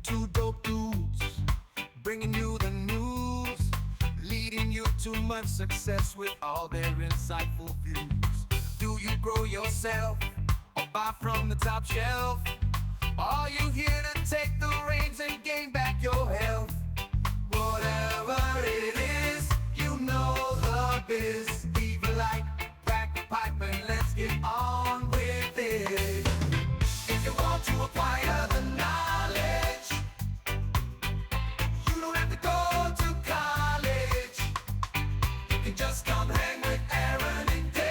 two dope dudes, bringing you the news, leading you to much success with all their insightful views. Do you grow yourself or buy from the top shelf? Are you here to take the reins and gain back your health? Whatever it is, you know the biz. Leave a like, crack a pipe, and let's get on with it. If you want to acquire the knowledge, you don't have to go to college. You can just come hang with Aaron and Dave.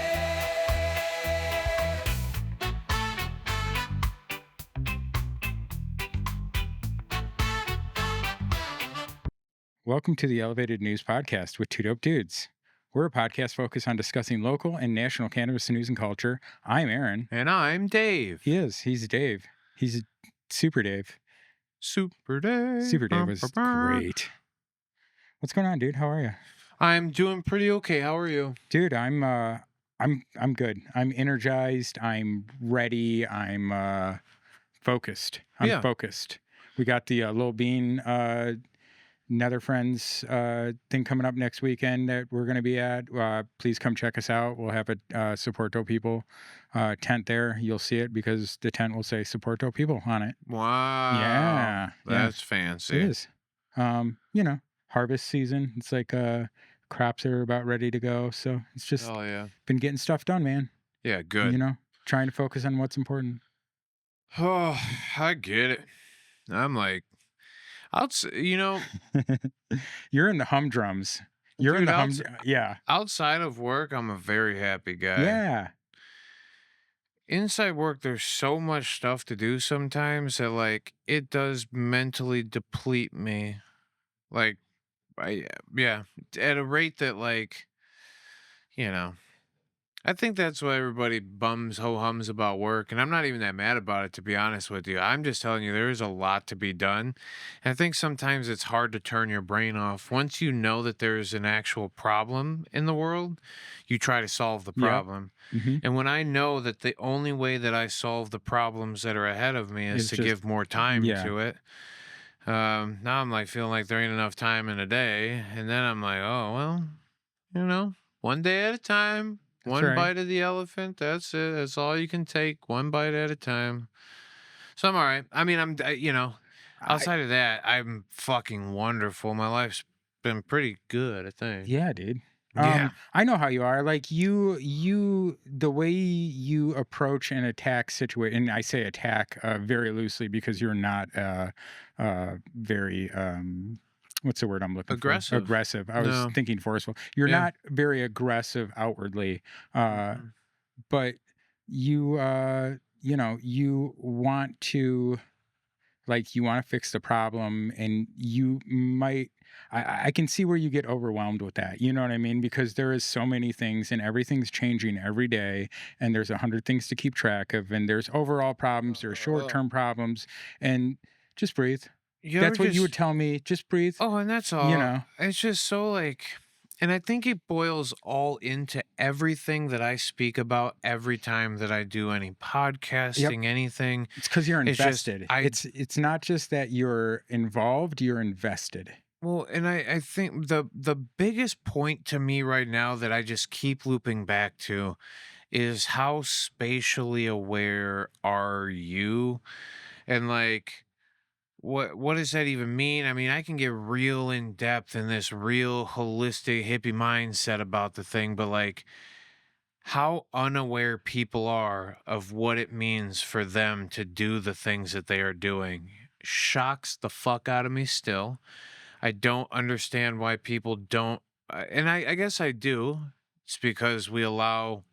Welcome to the Elevated News Podcast with Two Dope Dudes. We're a podcast focused on discussing local and national cannabis news and culture. I'm Aaron. And I'm Dave. He's Dave. He's Super Dave. Super Dave. Super Dave was great. What's going on, dude? How are you? I'm doing pretty okay. How are you? Dude, I'm good. I'm energized. I'm ready. I'm focused. I'm focused. We got the Lil Bean Nether Friends thing coming up next weekend that we're going to be at. Please come check us out. We'll have a Support Dope People tent there. You'll see it because the tent will say Support Dope People on it. Wow. Yeah. That's fancy. It is. Harvest season. It's like crops are about ready to go. So it's just been getting stuff done, man. Yeah, good. Trying to focus on what's important. Oh, I get it. I'm like, You're in the humdrums. You're in the hum. Yeah. Outside of work, I'm a very happy guy. Yeah. Inside work, there's so much stuff to do sometimes that, like, it does mentally deplete me. Like, at a rate that, like, I think that's why everybody ho-hums about work, and I'm not even that mad about it, to be honest with you. I'm just telling you, there is a lot to be done, and I think sometimes it's hard to turn your brain off. Once you know that there's an actual problem in the world, you try to solve the problem. Mm-hmm. And when I know that the only way that I solve the problems that are ahead of me is to give more time to it, now I'm like feeling like there ain't enough time in a day, and then I'm like, oh, well, one day at a time. One bite of the elephant, that's it. That's all you can take, one bite at a time. So I'm all right. I mean, outside of that, I'm fucking wonderful. My life's been pretty good, I think. Yeah, dude. Yeah. I know how you are. Like the way you approach and attack situation, and I say attack very loosely because you're not very what's the word I'm looking for? Aggressive. I was thinking forceful. You're not very aggressive outwardly, but you want to fix the problem, and you might. I can see where you get overwhelmed with that. You know what I mean? Because there is so many things, and everything's changing every day, and there's 100 things to keep track of, and there's overall problems, there's short-term problems, and just breathe. That's what you would tell me. Just breathe. Oh, and that's all. It's just so and I think it boils all into everything that I speak about every time that I do any podcasting, anything. It's because you're invested. It's not just that you're involved, you're invested. Well, and I think the biggest point to me right now that I just keep looping back to is how spatially aware are you? And what does that even mean? I mean, I can get real in depth in this real holistic hippie mindset about the thing, but how unaware people are of what it means for them to do the things that they are doing shocks the fuck out of me still. I don't understand why people don't, and I guess I do. It's because we allow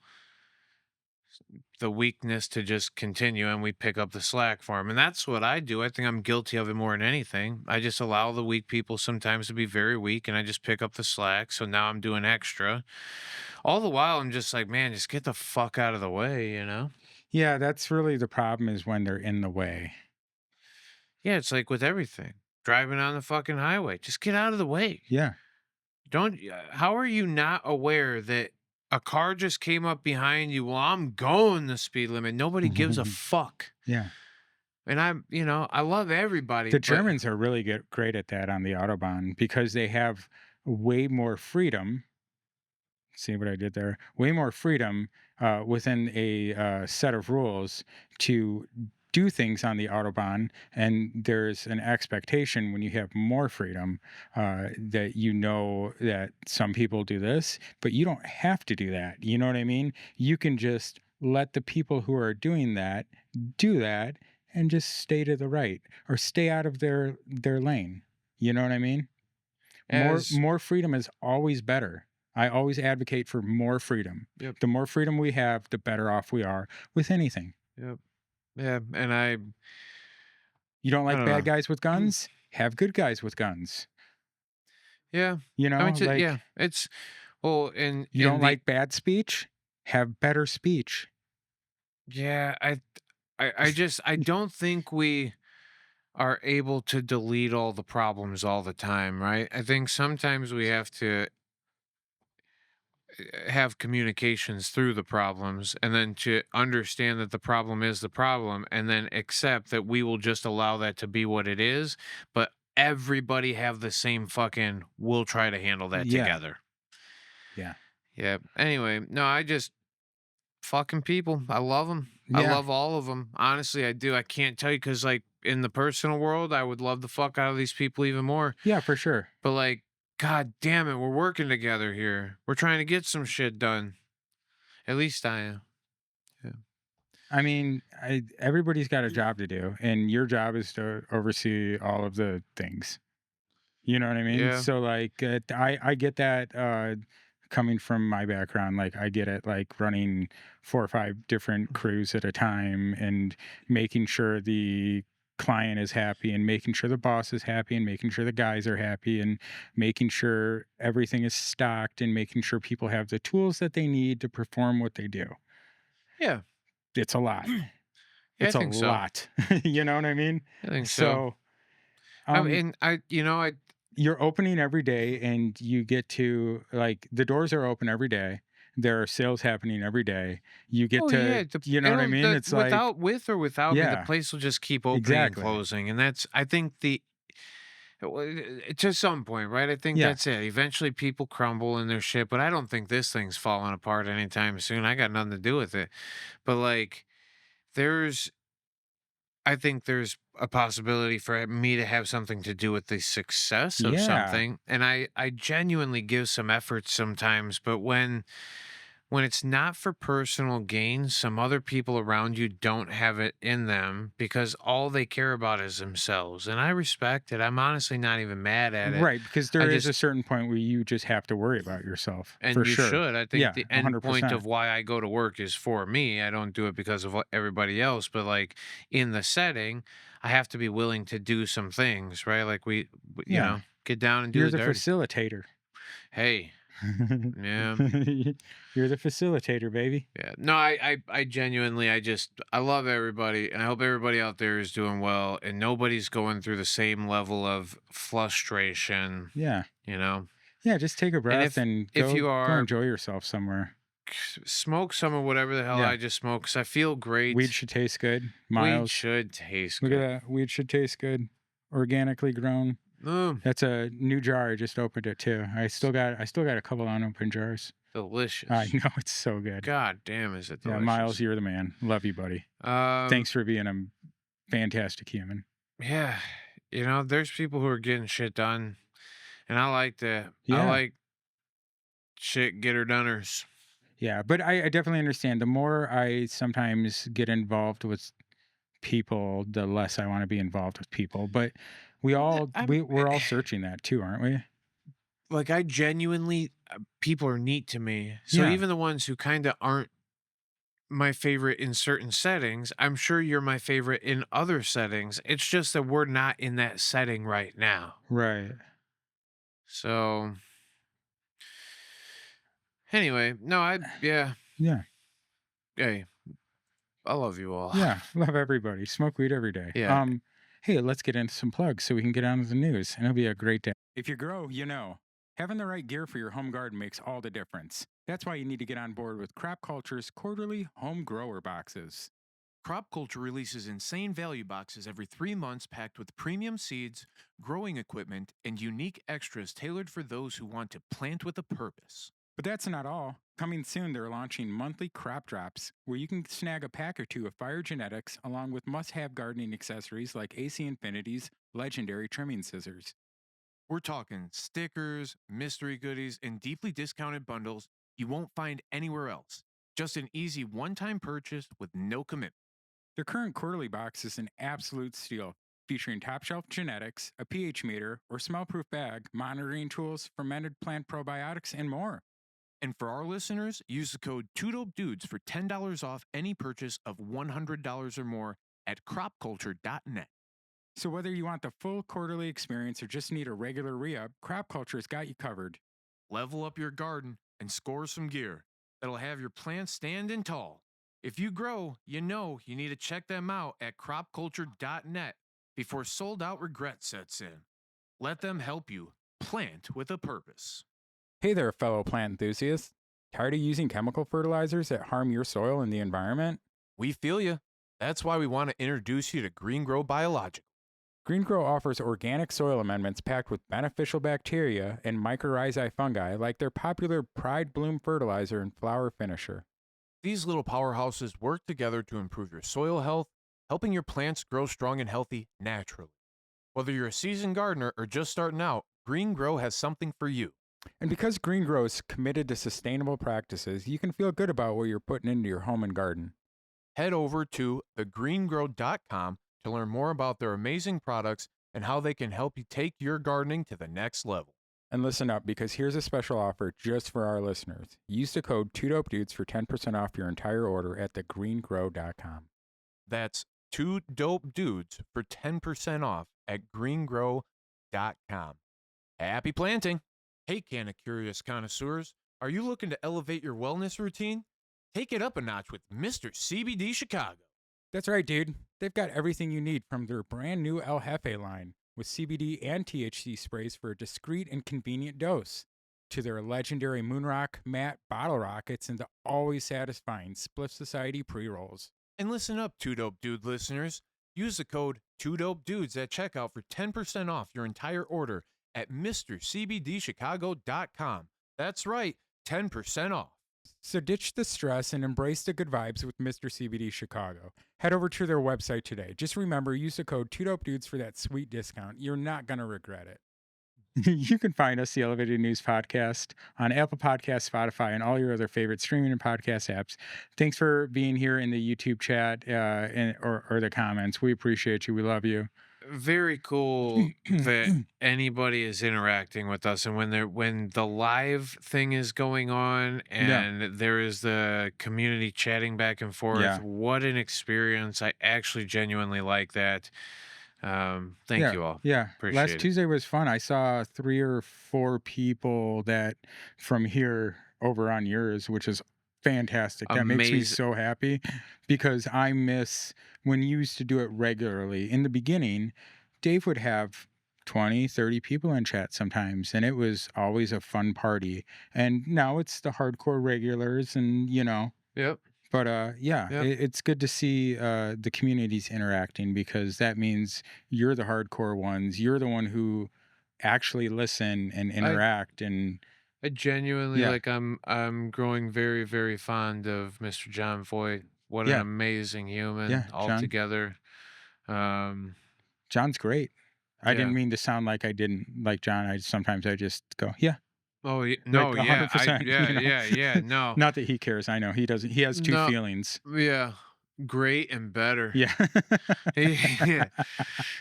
the weakness to just continue and we pick up the slack for them. And that's what I do. I think I'm guilty of it more than anything. I just allow the weak people sometimes to be very weak, and I just pick up the slack. So now I'm doing extra. All the while I'm just like, man, just get the fuck out of the way, Yeah, that's really the problem, is when they're in the way. Yeah, it's like with everything. Driving on the fucking highway, just get out of the way. Yeah. How are you not aware that a car just came up behind you? Well, I'm going the speed limit. Nobody gives a fuck. Yeah. And I love everybody, The but Germans are really great at that on the Autobahn because they have way more freedom. See what I did there? Way more freedom within a set of rules to do things on the Autobahn. And there's an expectation when you have more freedom that you know that some people do this, but you don't have to do that. You know what I mean? You can just let the people who are doing that do that and just stay to the right or stay out of their lane. You know what I mean? as More freedom is always better. I always advocate for more freedom. yep, The more freedom we have, the better off we are with anything. yep, yeah, and I You don't like don't bad know. guys with guns? Have good guys with guns. Yeah, You I mean, know, yeah, like it's well, you in don't the like bad speech? Have better speech. yeah, I don't think we are able to delete all the problems all the time, right? I think sometimes we have to have communications through the problems and then to understand that the problem is the problem and then accept that we will just allow that to be what it is, but everybody have the same fucking we'll try to handle that Yeah. together. Yeah. Yeah. Anyway, no, I just fucking people. I love them. I Yeah. love all of them. Honestly, I do. I can't tell you because, like, in the personal world, I would love the fuck out of these people even more. Yeah, for sure. But, like, god damn it, we're working together here. We're trying to get some shit done. At least I am. Yeah. I mean, everybody's got a job to do, and your job is to oversee all of the things. You know what I mean? Yeah. So like I get that coming from my background, like I get it, like running 4 or 5 different crews at a time and making sure the client is happy and making sure the boss is happy and making sure the guys are happy and making sure everything is stocked and making sure people have the tools that they need to perform what they do. Yeah. It's a lot. Yeah, I It's a think so. lot. You know what I mean? I think so. So I um mean, I you're opening every day and you get to like the doors are open every day. There are sales happening every day. You get oh to, yeah, you know what I it'll mean? the It's like, without with or without me, the yeah, place will just keep opening and exactly. closing, and that's I think the to some point, right? I think Yeah. that's it. Eventually, people crumble in their shit, but I don't think this thing's falling apart anytime soon. I got nothing to do with it. But like, there's, I think there's a possibility for me to have something to do with the success of Yeah. something, and I genuinely give some effort sometimes. But when it's not for personal gain, some other people around you don't have it in them because all they care about is themselves. And I respect it. I'm honestly not even mad at it. Right. Because I there is just, a certain point where you just have to worry about yourself for and you sure. should. I think Yeah. the end point 100%. of why I go to work is for me. I don't do it because of everybody else. But like in the setting, I have to be willing to do some things, right? Like Yeah. get down and do You're the the dirty. facilitator. Hey, yeah. You're the facilitator, baby. Yeah. No, I genuinely, I love everybody, and I hope everybody out there is doing well, and nobody's going through the same level of frustration, Yeah. you know? Yeah. Just take a And breath and if you go are, enjoy yourself somewhere. smoke some of whatever the hell Yeah. I just smoked, because I feel Weed great. should taste good. Weed Miles. should taste Look at good. that. Weed should taste good. Organically grown. Mm, That's a new jar. I just opened it too. I still got a couple unopened jars. I delicious. know it's so good. God damn, is it Yeah, Miles, delicious? you're the man. Love you, buddy. Um, Thanks for being a fantastic human. yeah, there's people who are getting shit done, and I like that. I Yeah. like shit getter doneers. Yeah. But I definitely understand. The more I sometimes get involved with people, the less I want to be involved with people. But we're all searching that too, aren't we? Like I genuinely people are neat to me. So Yeah. even the ones who kind of aren't my favorite in certain settings, I'm sure you're my favorite in other settings. It's just that we're not in that setting right now. Right. So anyway, no, yeah, Yeah. hey, I love you all. Yeah, love everybody. Smoke weed every day. Yeah. Hey, let's get into some plugs so we can get on to the news, and it'll be a great day. If you grow, you know, having the right gear for your home garden makes all the difference. That's why you need to get on board with Crop Culture's quarterly home grower boxes. Crop Culture releases insane value boxes every 3 months packed with premium seeds, growing equipment, and unique extras tailored for those who want to plant with a purpose. But that's not all. Coming soon, they're launching monthly crop drops where you can snag a pack or two of Fire Genetics along with must-have gardening accessories like AC Infinity's legendary trimming scissors. We're talking stickers, mystery goodies, and deeply discounted bundles you won't find anywhere else. Just an easy one-time purchase with no commitment. Their current quarterly box is an absolute steal, featuring top-shelf genetics, a pH meter or smell-proof bag, monitoring tools, fermented plant probiotics, and more. And for our listeners, use the code twodopedudes for $10 off any purchase of $100 or more at cropculture.net. So whether you want the full quarterly experience or just need a regular re-up, Crop Culture's got you covered. Level up your garden and score some gear that'll have your plants standing tall. If you grow, you know you need to check them out at cropculture.net before sold-out regret sets in. Let them help you plant with a purpose. Hey there, fellow plant enthusiasts. Tired of using chemical fertilizers that harm your soil and the environment? We feel you. That's why we want to introduce you to Green Grow Biological. Green Grow offers organic soil amendments packed with beneficial bacteria and mycorrhizae fungi like their popular Pride Bloom fertilizer and flower finisher. These little powerhouses work together to improve your soil health, helping your plants grow strong and healthy naturally. Whether you're a seasoned gardener or just starting out, Green Grow has something for you. And because Green Grow is committed to sustainable practices, you can feel good about what you're putting into your home and garden. Head over to thegreengrow.com to learn more about their amazing products and how they can help you take your gardening to the next level. And listen up, because here's a special offer just for our listeners. Use the code twodopedudes for 10% off your entire order at thegreengrow.com. That's 2dopedudes for 10% off at greengrow.com. Happy planting! Hey, Canna Curious connoisseurs, are you looking to elevate your wellness routine? Take it up a notch with Mr. CBD Chicago. That's right, dude. They've got everything you need from their brand new El Jefe line with CBD and THC sprays for a discreet and convenient dose, to their legendary Moonrock matte bottle rockets and the always satisfying Spliff Society pre-rolls. And listen up, 2Dope Dude listeners. Use the code 2dopedudes at checkout for 10% off your entire order at MrCBDChicago.com. That's right, 10% off. So ditch the stress and embrace the good vibes with Mr. CBD Chicago. Head over to their website today. Just remember, use the code 2dopedudes for that sweet discount. You're not going to regret it. You can find us, the Elevated News Podcast, on Apple Podcasts, Spotify, and all your other favorite streaming and podcast apps. Thanks for being here in the YouTube chat or the comments. We appreciate you. We love you. Very cool that anybody is interacting with us, and when the live thing is going on and there is the community chatting back and forth. What an experience. I actually genuinely like that. Thank you all. Appreciate Last it. Tuesday was fun. I saw 3 or 4 people that from here over on yours, which is fantastic. That makes me so happy, because I miss when you used to do it regularly. In the beginning, Dave would have 20, 30 people in chat sometimes, and it was always a fun party. And now it's the hardcore regulars, and Yep. But it's good to see the communities interacting, because that means you're the hardcore ones. You're the one who actually listen and interact. I genuinely I'm growing very, very fond of Mr. John Voight. What an amazing human altogether. John's great. I didn't mean to sound like I didn't like John. Sometimes I just go, yeah. Oh, no, like 100%, no. Not that he cares. I know he doesn't. He has 2 feelings. Yeah. Great and better. Yeah. Yeah.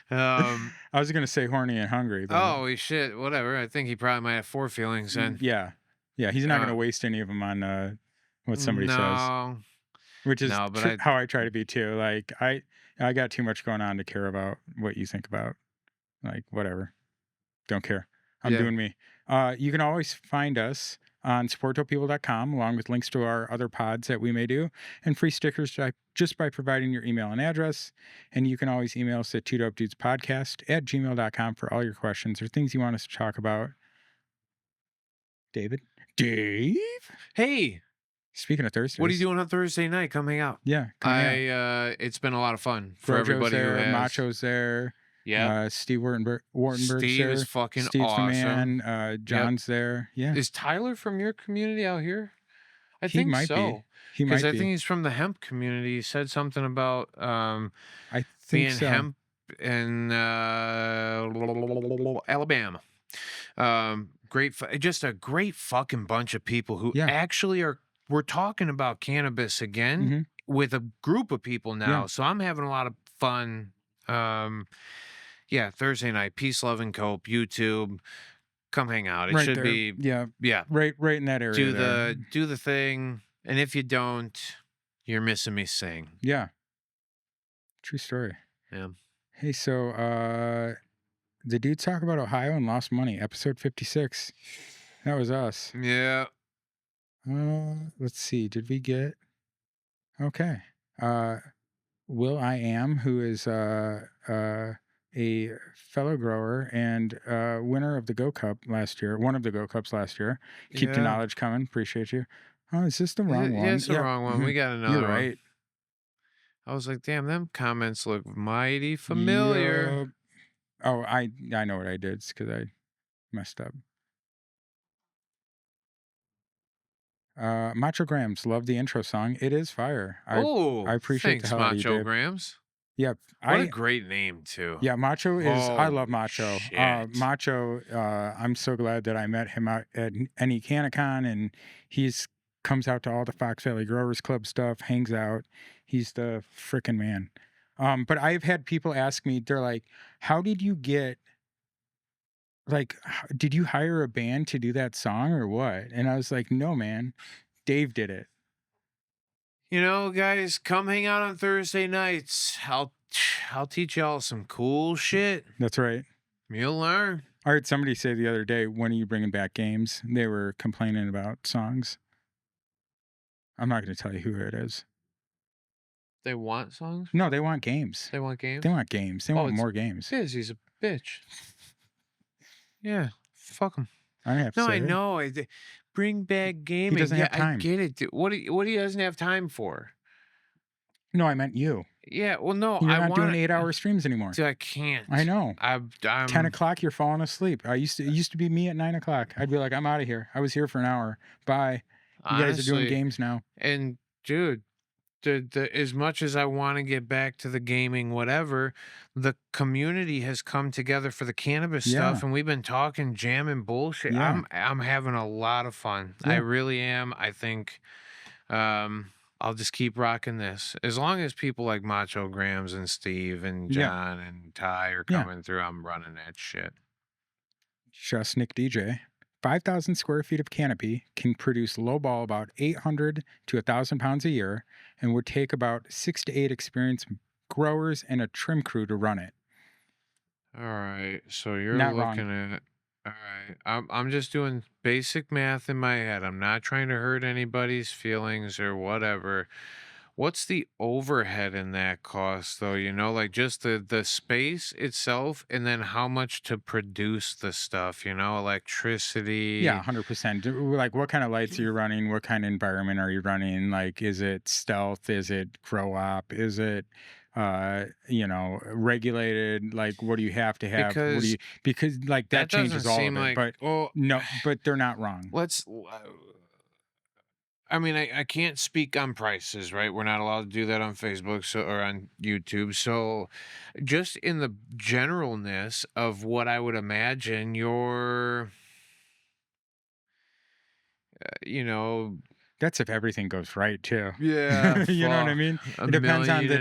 I was going to say horny and hungry. But oh, shit. Whatever. I think he probably might have 4 feelings then. Yeah. He's not going to waste any of them on what somebody says. Which is how I try to be too. Like, I got too much going on to care about what you think about. Like, whatever. Don't care. I'm doing me. You can always find us on supporttopeople.com, along with links to our other pods that we may do, and free stickers just by providing your email and address. And you can always email us at twodopedudespodcast@gmail.com for all your questions or things you want us to talk about. Dave? Hey, Speaking of Thursdays. What are you doing on Thursday night? Come hang out. Yeah, come hang out. It's been a lot of fun for Brojo's everybody who there, has. Macho's there. Yeah. Steve Wartenberg's Steve there. is fucking Steve's awesome. the man. John's there. Yeah. Is Tyler from your community out here? I He think might so. be. He might Because I be. think he's from the hemp community. He said something about I think being so. hemp in Alabama. Just a great fucking bunch of people who Yeah. actually we're talking about cannabis again Mhm. with a group of people now. Yeah. So I'm having a lot of fun. Yeah, Thursday night, Peace, Love, and Cope, YouTube. Come hang out. It Right should there. be Yeah. yeah. Right in that area. Do the thing. And if you don't, you're missing me sing. Yeah. True story. Yeah. Hey, so the dudes talk about Ohio and lost money. Episode 56. That was us. Yeah. Let's see. Did we get? Okay. Will I Am, who is a fellow grower and winner of the Go Cup last year, one of the Go Cups last year. Keep the knowledge coming. Appreciate you. Oh, is this the wrong one? Yeah, it's the wrong one. We got another You're one. right. I was like, damn, them comments look mighty familiar. Yup. Oh, I know what I did. It's because I messed up. Macho Grams, love the intro song. It is fire. I appreciate thanks, the hell out of you, Macho babe. Grams. Yep. What a great name, too. Yeah, Macho is. I love Holy Macho. shit. Macho. I'm so glad that I met him out at any CannaCon, and comes out to all the Fox Valley Growers Club stuff. Hangs out. He's the freaking man. But I've had people ask me. They're like, "How did you get? Like, did you hire a band to do that song or what?" And I was like, "No, man. Dave did it." You know, guys, come hang out on Thursday nights. I'll teach y'all some cool shit. That's right. You'll learn. I heard somebody say the other day, "When are you bringing back games?" They were complaining about songs. I'm not going to tell you who it is. They want songs? No, they want games. They want games? They want games. They want more games. He's a bitch. Yeah, fuck him. I have to No, say I it. know. Bring back gaming. He doesn't have time. I get it. Dude. What he doesn't have time for? No, I meant you. Yeah, well, no, You're not doing 8-hour streams anymore. Dude, I can't. I know. I'm 10 o'clock, you're falling asleep. It used to be me at 9 o'clock. I'd be like, I'm out of here. I was here for an hour. Bye. You guys are doing games now. And dude, as much as I want to get back to the gaming, whatever, the community has come together for the cannabis stuff, and we've been talking, jamming bullshit. Yeah. I'm having a lot of fun. Yeah. I really am. I think I'll just keep rocking this. As long as people like Macho Grams and Steve and John and Ty are coming through, I'm running that shit. Just Nick DJ. 5,000 square feet of canopy can produce lowball about 800 to 1,000 pounds a year and would take about 6 to 8 experienced growers and a trim crew to run it. All right. So you're Not looking at. All right. I'm just doing basic math in my head. I'm not trying to hurt anybody's feelings or whatever. What's the overhead in that cost, though? You know, like just the space itself, and then how much to produce the stuff, you know, electricity. Yeah, 100%. Like, what kind of lights are you running? What kind of environment are you running? Like, is it stealth? Is it grow op? Is it, regulated? Like, what do you have to have? Because like that changes all of it. But no, but they're not wrong. I mean, I can't speak on prices, right? We're not allowed to do that on Facebook or on YouTube. So just in the generalness of what I would imagine your, That's if everything goes right too. Yeah. You know what I mean? It depends on the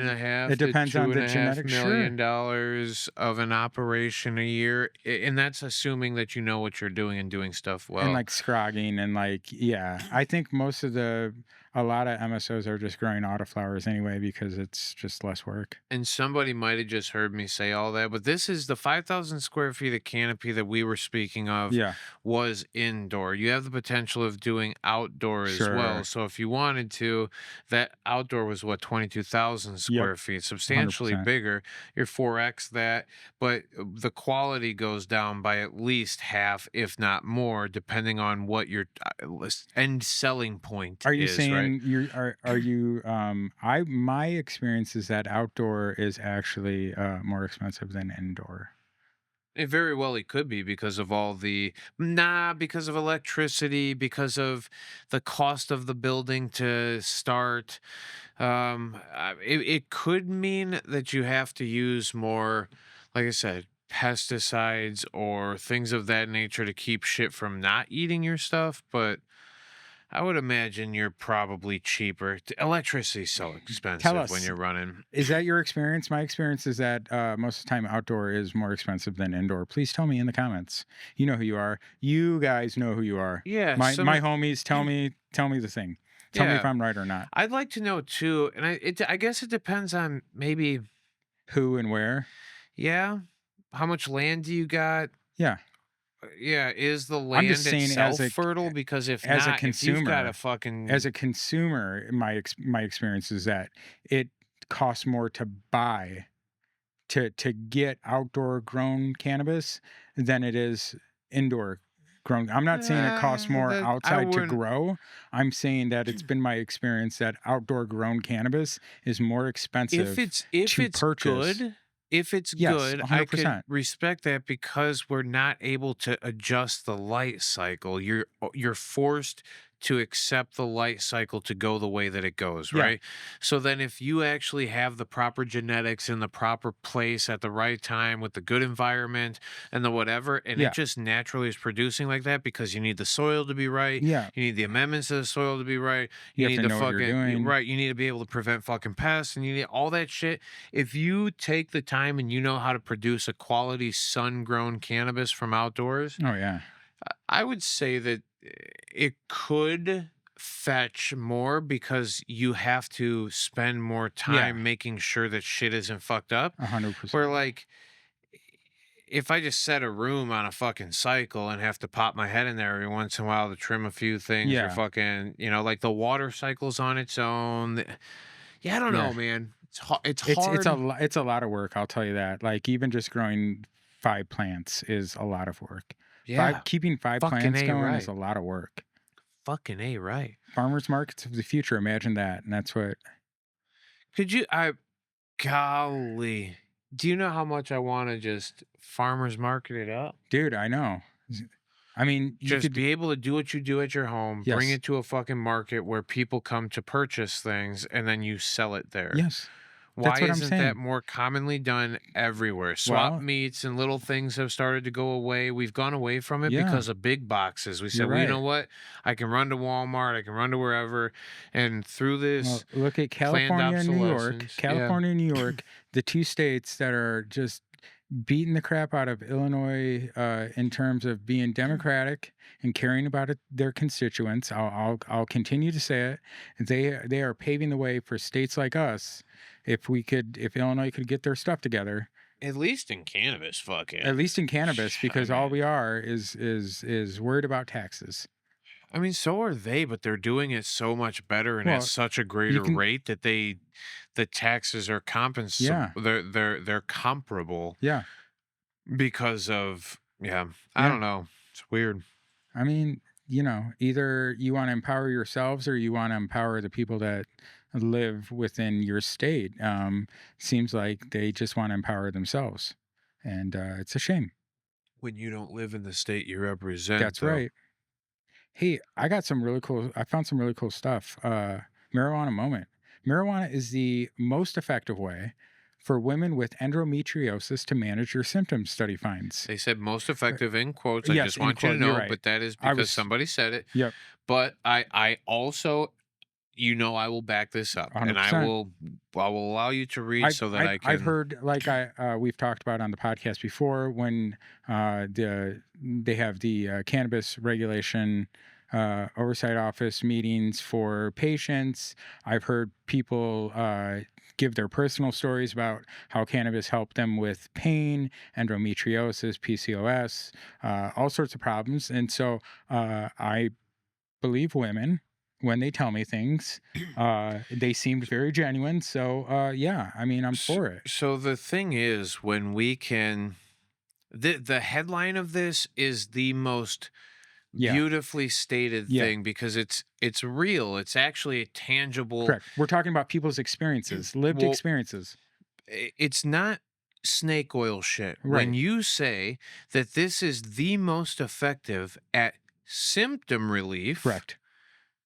genetic. $2.5 million of an operation a year. And that's assuming that you know what you're doing and doing stuff well. And like scrogging and like, yeah. I think a lot of MSOs are just growing autoflowers anyway because it's just less work. And somebody might have just heard me say all that, but this is the 5,000 square feet of canopy that we were speaking of was indoor. You have the potential of doing outdoor as well. So if you wanted to, that outdoor was 22,000 square feet, substantially 100%. bigger. You're 4X that, but the quality goes down by at least half, if not more, depending on what your end selling point is. Are you saying then are you my experience is that outdoor is actually more expensive than indoor. It very well it could be because of all the because of electricity, because of the cost of the building to start. It could mean that you have to use more, like I said, pesticides or things of that nature to keep shit from not eating your stuff. But I would imagine you're probably cheaper. Electricity's so Tell expensive when us, you're running. is that your experience? My experience is that most of the time outdoor is more expensive than indoor. Please tell me in the comments. You know who you are. You guys know who you are. Yeah, My homies, tell me the thing. Tell me if yeah. I'm right or not. I'd like to know too, and I guess it depends on maybe, Who and where? yeah, how much land do you got? Yeah. Yeah, is the I'm just land saying itself fertile? Because if as a not, if you've got a consumer, fucking my experience is that it costs more to buy to get outdoor grown cannabis than it is indoor grown. I'm not saying it costs more that I outside to wouldn't. grow. I'm saying that it's been my experience that outdoor grown cannabis is more expensive If to it's purchase. good, if it's Yes, good, I could 100%. respect that because we're not able to adjust the light cycle. You're forced to accept the light cycle to go the way that it goes, Yeah. right? So then if you actually have the proper genetics in the proper place at the right time with the good environment and the whatever, and Yeah. it just naturally is producing like that because you need the soil to be right, Yeah. you need the amendments to the soil to be right, You you have need to the know what you're doing. right, you need to be able to prevent fucking pests, and you need all that shit. If you take the time and you know how to produce a quality sun-grown cannabis from outdoors, Oh yeah. I would say that it could fetch more because you have to spend more Yeah. time making sure that shit isn't fucked up. 100%. Where like if I just set a room on a fucking cycle and have to pop my head in there every once in a while to trim a few things or Yeah. fucking, like the water cycle's on its own. Yeah, I don't Yeah. know, man. It's It's hard. it's a lot of work, I'll tell you that. Like even just growing 5 plants is a lot of work. Yeah, Keeping 5 fucking plants A going is right. a lot of work. Fucking A right. Farmers markets of the future, imagine that. And that's what Could you golly. Do you know how much I want to just farmers market it up? dude, I know. I mean, you Just could be able to do what you do at your home, bring yes. it to a fucking market where people come to purchase things, and then you sell it there. Yes. Why That's what I'm isn't that saying. more commonly done everywhere? Swap Well, meets and little things have started to go away. We've gone away from it yeah, because of big boxes. We you're said, well, you know right. what? I can run to Walmart, I can run to wherever. And through Well, this look at planned California and New York. obsolescence, yeah. California and New York, the 2 states that are just beating the crap out of Illinois in terms of being democratic and caring about their constituents. I'll continue to say it. They are paving the way for states like us. If Illinois could get their stuff together, At least in cannabis, fuck it. at least in cannabis, because all mean, we are is worried about taxes. I mean, so are they, but they're doing it so much better and at Well, such a you greater can, rate that the taxes are yeah, they're comparable yeah, because of I yeah. don't know. It's weird. I mean, either you want to empower yourselves or you want to empower the people that live within your state. Seems like they just want to empower themselves, and it's a shame. When you don't live in the state you represent, That's though. right. Hey, I found some really cool stuff. Marijuana moment. Marijuana is the most effective way for women with endometriosis to manage your symptoms, study finds. They said most effective in quotes. I Yes, just in want you to quote, you're know, right. but that is I because was, somebody said it. yep, But I also, I will back this up, and 100%. I will allow you to read so that I I've can. heard, like we've talked about on the podcast before, when they have the cannabis regulation oversight office meetings for patients. I've heard people give their personal stories about how cannabis helped them with pain, endometriosis, PCOS, all sorts of problems. And so I believe women when they tell me things. They seemed very genuine. So yeah, I mean, I'm for it. So the thing is, when we can, the headline of this is the most beautifully stated Yeah. thing, because it's real. It's actually a tangible. Correct. We're talking about people's experiences, lived Well, experiences. It's not snake oil shit. When Right. you say that this is the most effective at symptom relief, Correct.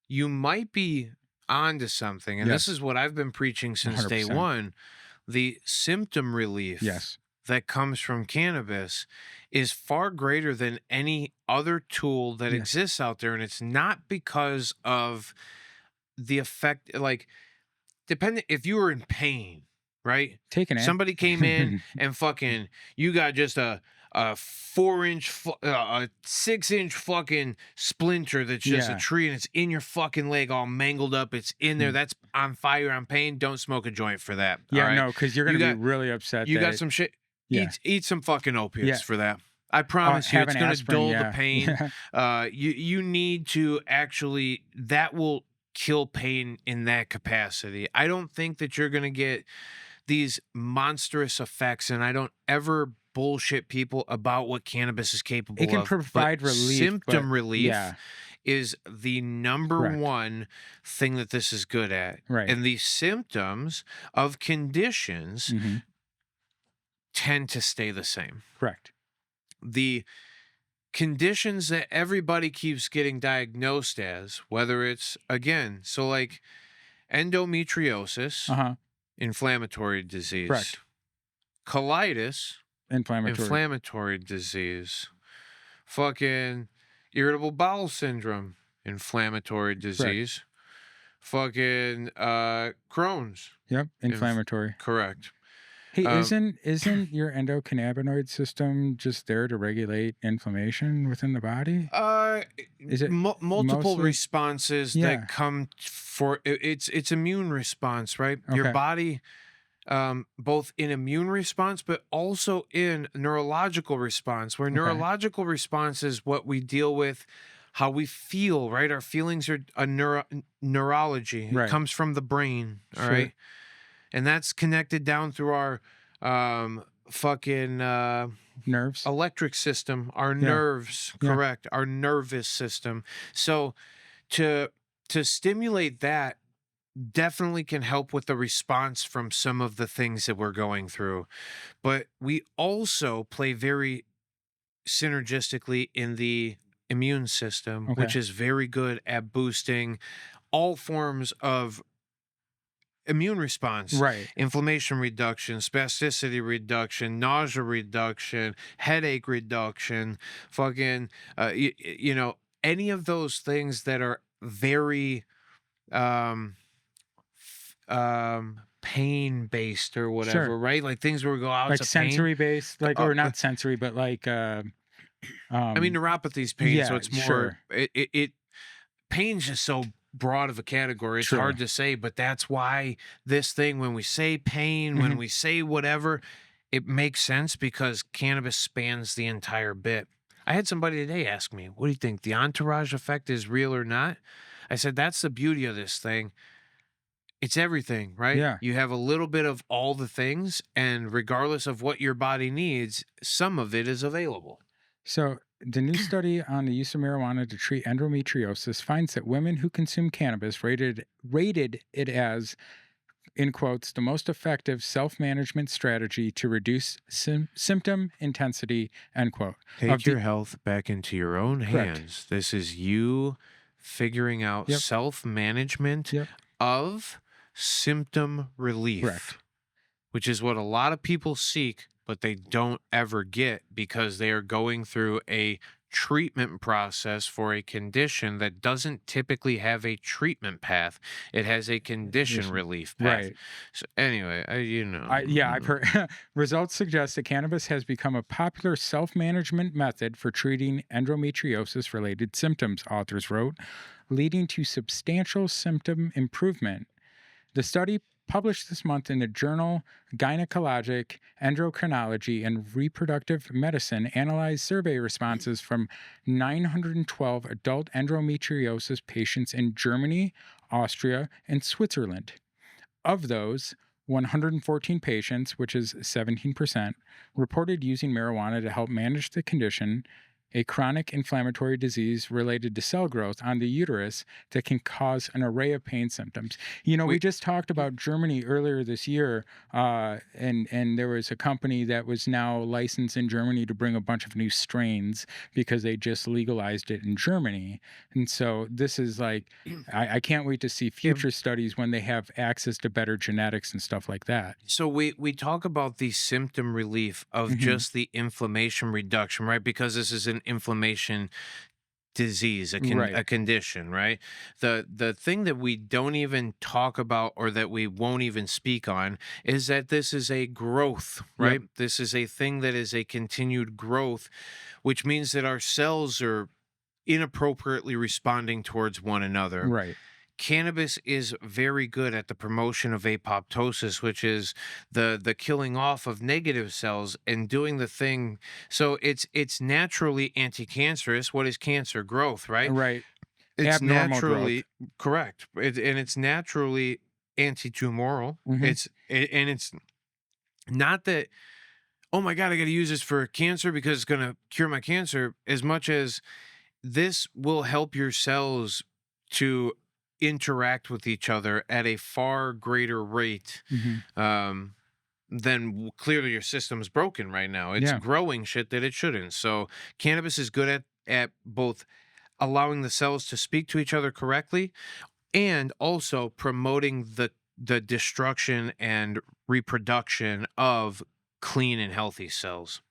you might be onto something. And this Yes. is what I've been preaching since day 100%. one. The symptom relief Yes. that comes from cannabis is far greater than any other tool that Yes. exists out there. And it's not because of the effect, like, depending if you were in pain, right? Take an Somebody came in and fucking, you got just a 4-inch, a 6-inch fucking splinter that's just a Yeah. tree, and it's in your fucking leg all mangled up. It's in there. That's on fire, on pain. Don't smoke a joint for that. Yeah, all right? no, because you're gonna You be really upset. You that, got some shit. Yeah. Eat some fucking opiates Yeah. for that. I promise you, have it's an going to aspirin, dull yeah. the pain. Yeah. You need to actually, that will kill pain in that capacity. I don't think that you're going to get these monstrous effects, and I don't ever bullshit people about what cannabis is capable of. It can provide relief. Symptom but, relief Yeah. is the number Correct. one thing that this is good at. Right. And the symptoms of conditions Mhm. tend to stay the same. Correct. The conditions that everybody keeps getting diagnosed as, whether it's, again, so like endometriosis, inflammatory disease. Correct. Colitis, inflammatory disease. Fucking irritable bowel syndrome, inflammatory disease. Fucking Crohn's. Yep. Inflammatory. Correct. Hey, isn't your endocannabinoid system just there to regulate inflammation within the body? Is it multiple mostly? responses Yeah. that come for it's immune response, right? Your Okay. body, both in immune response, but also in neurological response, where neurological response is what we deal with, how we feel, right? Our feelings are a neurology. Right. It comes from the brain, all Sure. right? And that's connected down through our fucking Nerves. electric system, our nerves, Yeah. correct, our nervous system. So to stimulate that definitely can help with the response from some of the things that we're going through. But we also play very synergistically in the immune system, which is very good at boosting all forms of immune response. Right. Inflammation reduction, spasticity reduction, nausea reduction, headache reduction, fucking you know, any of those things that are very pain based or whatever. Sure. Right? Like things where we go out, Like sensory based, like, or not sensory, but like I mean, neuropathy's pain, yeah, so it's more sure. it pain's just so broad of a category. It's Sure. hard to say, but that's why this thing, when we say pain, when we say whatever, it makes sense because cannabis spans the entire bit. I had somebody today ask me, what do you think? The entourage effect is real or not? I said, that's the beauty of this thing. It's everything, right? Yeah. You have a little bit of all the things, and regardless of what your body needs, some of it is available. So, the new study on the use of marijuana to treat endometriosis finds that women who consume cannabis rated it as, in quotes, the most effective self-management strategy to reduce symptom intensity, end quote. Take your health back into your own Correct. hands. This is you figuring out Yep. self-management Yep. of symptom relief, Correct. which is what a lot of people seek, but they don't ever get because they are going through a treatment process for a condition that doesn't typically have a treatment path. It has a condition relief path. Right. So anyway, I've heard results suggest that cannabis has become a popular self-management method for treating endometriosis-related symptoms, authors wrote, leading to substantial symptom improvement. The study, published this month in the journal Gynecologic Endocrinology and Reproductive Medicine, analyzed survey responses from 912 adult endometriosis patients in Germany, Austria, and Switzerland. Of those, 114 patients, which is 17%, reported using marijuana to help manage the condition. a chronic inflammatory disease related to cell growth on the uterus that can cause an array of pain symptoms. You know, we We just talked about Germany earlier this year, and there was a company that was now licensed in Germany to bring a bunch of new strains because they just legalized it in Germany. And so this is like, I can't wait to see yeah, future studies when they have access to better genetics and stuff like that. so we talk about the symptom relief of Hmm. just the inflammation reduction, right? Because this is an inflammation disease, Right. a condition, right? The thing that we don't even talk about or that we won't even speak on is that this is a growth, Yep. right? This is a thing that is a continued growth, which means that our cells are inappropriately responding towards one another. Right. Cannabis is very good at the promotion of apoptosis, which is the killing off of negative cells and doing the thing. So it's naturally anti-cancerous. What is cancer? Growth, right? Right. It's Abnormal growth. naturally correct. And it's naturally anti-tumoral. Hmm. And it's not that, oh my God, I got to use this for cancer because it's going to cure my cancer, as much as this will help your cells to interact with each other at a far greater rate, Hmm. um, than clearly your system's broken right now. It's Yeah. growing shit that it shouldn't. So cannabis is good at both allowing the cells to speak to each other correctly and also promoting the destruction and reproduction of clean and healthy cells.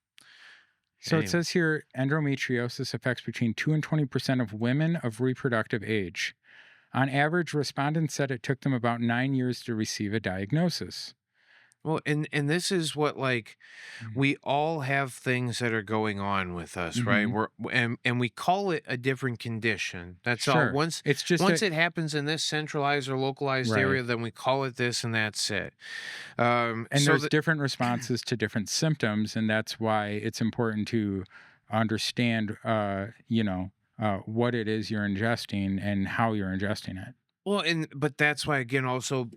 So it Anyway. says here endometriosis affects between 2 and 20% of women of reproductive age. On average, respondents said it took them about 9 years to receive a diagnosis. Well, and this is what, like, Mm. we all have things that are going on with us, right? Mhm. And we call it a different condition. That's all. Sure. Once It's just once a it happens in this centralized or localized right. area, then we call it this, and that's it. And So there's that different responses to different symptoms, and that's why it's important to understand, what it is you're ingesting and how you're ingesting it. well, and but that's why again also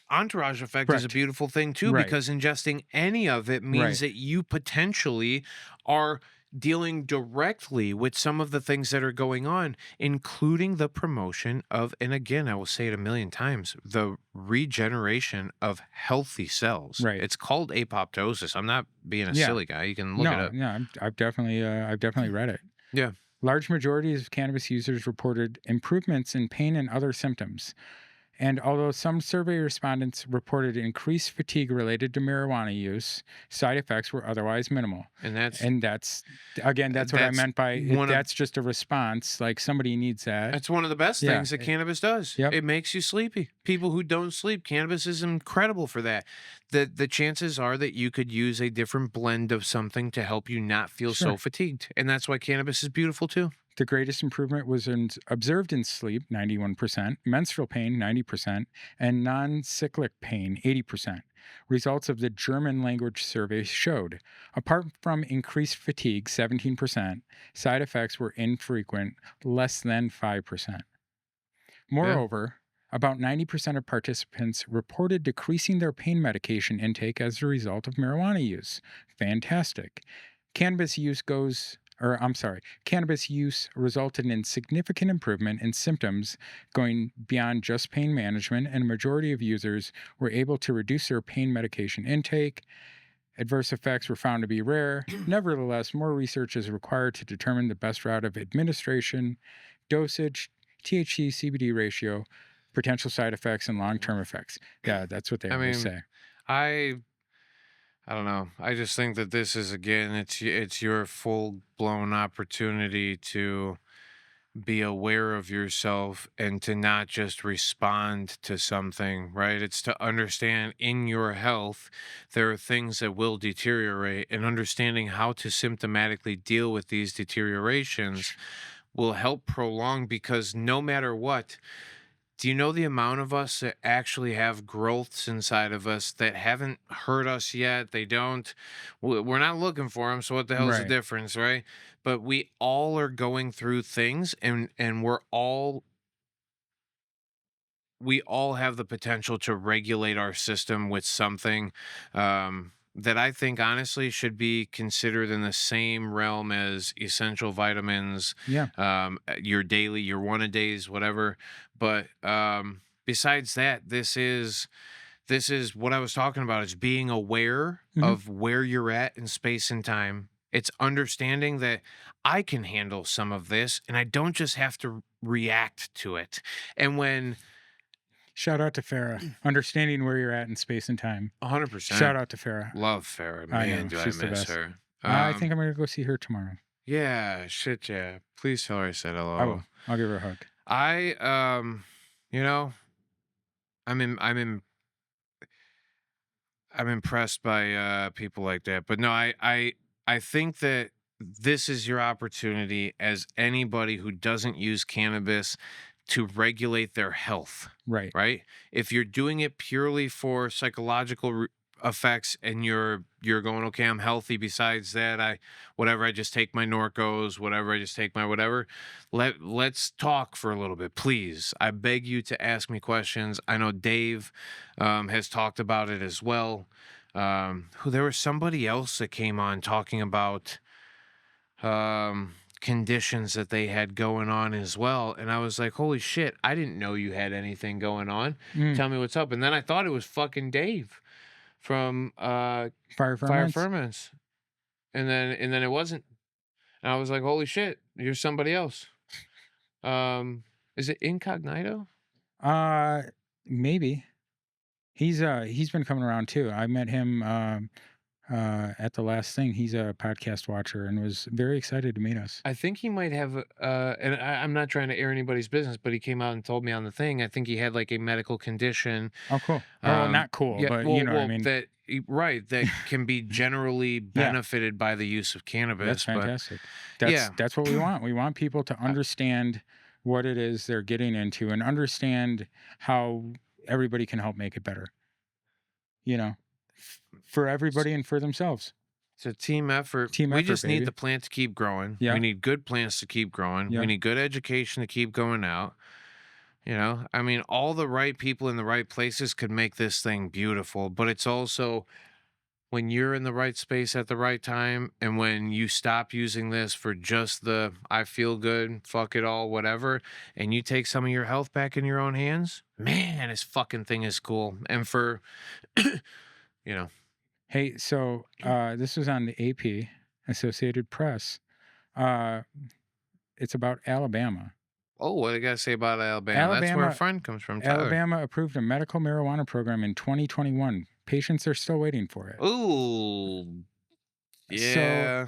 entourage effect is a Correct. beautiful thing too, Right. because ingesting any of it means Right. that you potentially are dealing directly with some of the things that are going on, including the promotion of, and again, I will say it a million times, the regeneration of healthy cells. Right. It's called apoptosis. I'm not being a Yeah. silly guy. You can look it No, up. no, I've definitely read it. Yeah. Large majorities of cannabis users reported improvements in pain and other symptoms. And although some survey respondents reported increased fatigue related to marijuana use, side effects were otherwise minimal. And that's And that's what I that's meant by it. one of That's just a response. Like somebody needs that. That's one of the best Yeah. things that cannabis does. Yep. It makes you sleepy. People who don't sleep, cannabis is incredible for that. The chances are that you could use a different blend of something to help you not feel so Sure. fatigued. And that's why cannabis is beautiful too. The greatest improvement was observed in sleep, 91%, menstrual pain, 90%, and non cyclic pain, 80%. Results of the German language survey showed. Apart from increased fatigue, 17%, side effects were infrequent, less than 5%. Yeah. Moreover, about 90% of participants reported decreasing their pain medication intake as a result of marijuana use. Fantastic. Cannabis use goes or I'm sorry, cannabis use resulted in significant improvement in symptoms going beyond just pain management, and a majority of users were able to reduce their pain medication intake. Adverse effects were found to be rare. Nevertheless, more research is required to determine the best route of administration, dosage, THC CBD ratio, potential side effects, and long term effects. Yeah, that's what they I always mean, say. I I don't know. I just think that this is again, it's your full blown opportunity to be aware of yourself and to not just respond to something, right? It's to understand in your health, there are things that will deteriorate, and understanding how to symptomatically deal with these deteriorations will help prolong, because no matter what, do you know the amount of us that actually have growths inside of us that haven't hurt us yet? They don't, we're not looking for them. So what the hell's the Right. difference, right? But we all are going through things, and we all have the potential to regulate our system with something. that I think honestly should be considered in the same realm as essential vitamins, Yeah. your daily, your one a days, whatever. But besides that, this is what I was talking about. It's being aware Mhm. of where you're at in space and time. It's understanding that I can handle some of this and I don't just have to react to it. And when Shout out to Farah. Understanding where you're at in space and time. 100% Shout out to Farah. love Farrah, I man, know, do I she's the miss best. her. I think I'm gonna go see her tomorrow. Yeah, shit, yeah. Please tell her I said hello. I will. I'll give her a hug. You know, I'm impressed by people like that. But no, I think that this is your opportunity as anybody who doesn't use cannabis to regulate their health, Right. right? If you're doing it purely for psychological effects and you're going, okay, I'm healthy, besides that I just take my Norcos, whatever, I just take my whatever. Let's talk for a little bit, please. I beg you to ask me questions. I know Dave has talked about it as well. There was somebody else that came on talking about conditions that they had going on as well, and I was like, holy shit, I didn't know you had anything going on. Tell me what's up. And then I thought it was fucking Dave from Fire Fire ferments. Ferments, and then it wasn't, and I was like, holy shit, you're somebody else. Is it Incognito? Maybe. He's been coming around too. I met him at the last thing. He's a podcast watcher and was very excited to meet us. I think he might have, and I'm not trying to air anybody's business, but he came out and told me on the thing. I think he had like a medical condition. Oh, cool. Well, not cool, Yeah, but well, you know what I mean. that that can be generally benefited by the use of cannabis. That's but fantastic. yeah. That's what we want. We want people to understand what it is they're getting into and understand how everybody can help make it better. You know, for everybody and for themselves. It's a team effort. Team we effort, just baby. need the plant to keep growing. Yeah. We need good plants to keep growing. Yeah. We need good education to keep going out. You know, I mean, all the right people in the right places could make this thing beautiful, but it's also when you're in the right space at the right time, and when you stop using this for just the I feel good, fuck it all, whatever, and you take some of your health back in your own hands, man, this fucking thing is cool. And for, you know. Hey, so this was on the AP, Associated Press. It's about Alabama. Oh, what I gotta say about Alabama? That's where a friend comes from. Tyler. Alabama approved a medical marijuana program in 2021. Patients are still waiting for it. Ooh, yeah.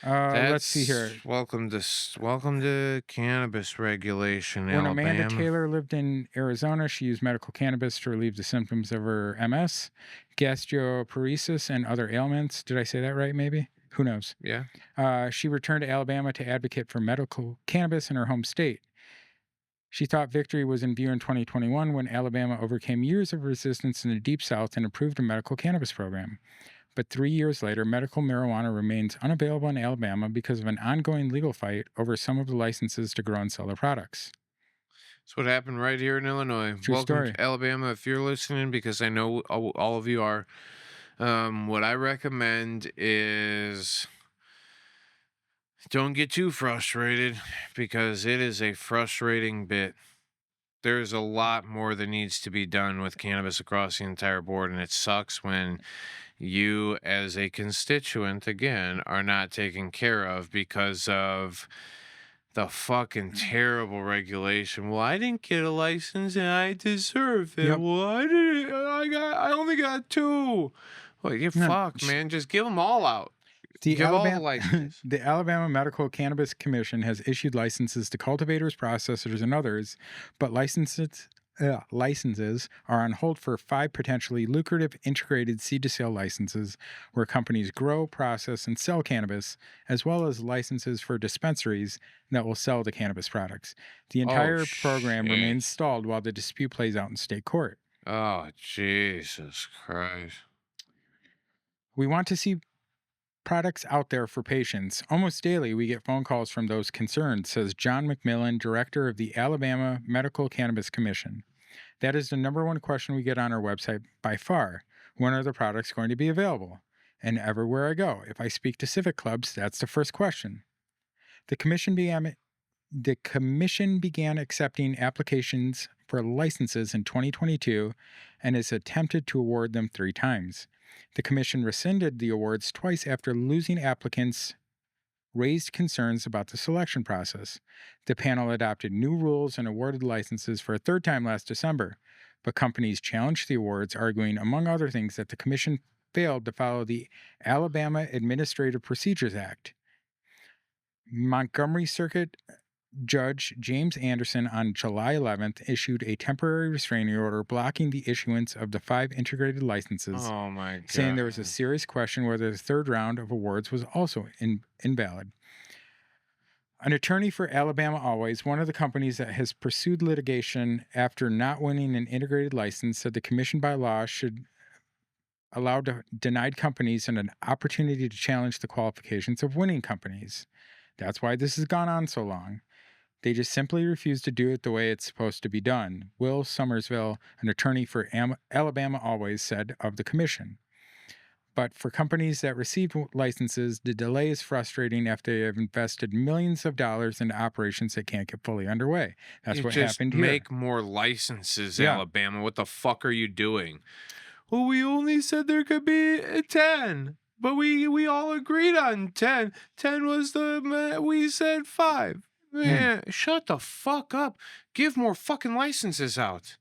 So, let's see here. Welcome to cannabis regulation. When Alabama. Amanda Taylor lived in Arizona, she used medical cannabis to relieve the symptoms of her MS, gastroparesis, and other ailments. Did I say that right? Maybe. Who knows? Yeah. She returned to Alabama to advocate for medical cannabis in her home state. She thought victory was in view in 2021 when Alabama overcame years of resistance in the Deep South and approved a medical cannabis program. But 3 years later, medical marijuana remains unavailable in Alabama because of an ongoing legal fight over some of the licenses to grow and sell the products. That's what happened right here in Illinois. True Welcome story. to Alabama, if you're listening, because I know all of you are. What I recommend is don't get too frustrated, because it is a frustrating bit. There's a lot more that needs to be done with cannabis across the entire board, and it sucks when you as a constituent, again, are not taken care of because of the fucking terrible regulation. Well, I didn't get a license and I deserve it. Yep. Well, I only got 2. Well, you're fucked, man. Just give them all out. The Give all the Alabama, licenses. the Alabama Medical Cannabis Commission has issued licenses to cultivators, processors, and others, but licenses are on hold for 5 potentially lucrative integrated seed-to-sale licenses where companies grow, process, and sell cannabis, as well as licenses for dispensaries that will sell the cannabis products. The entire program remains stalled while the dispute plays out in state court. Oh, Jesus Christ. We want to see products out there for patients. Almost daily, we get phone calls from those concerned, says John McMillan, director of the Alabama Medical Cannabis Commission. That is the number one question we get on our website by far. When are the products going to be available? and everywhere I go. If I speak to civic clubs, that's the first question. The commission began accepting applications for licenses in 2022 and has attempted to award them 3 times. The commission rescinded the awards twice after losing applicants raised concerns about the selection process. The panel adopted new rules and awarded licenses for a 3rd time last December, but companies challenged the awards, arguing, among other things, that the commission failed to follow the Alabama Administrative Procedures Act. Montgomery Circuit Judge James Anderson on July 11th issued a temporary restraining order blocking the issuance of the 5 integrated licenses, Oh my God. saying there was a serious question whether the 3rd round of awards was also invalid. An attorney for Alabama Always, one of the companies that has pursued litigation after not winning an integrated license, said the commission by law should allow denied companies an opportunity to challenge the qualifications of winning companies. That's why this has gone on so long. They just simply refuse to do it the way it's supposed to be done, Will Somersville, an attorney for Alabama Always, said of the commission. But for companies that received licenses, the delay is frustrating after they have invested millions of dollars into operations that can't get fully underway. That's what happened here. Make more licenses, Alabama. What the fuck are you doing? Well, we only said there could be 10, but we all agreed on 10. 10 was we said 5. Man, shut the fuck up. Give more fucking licenses out.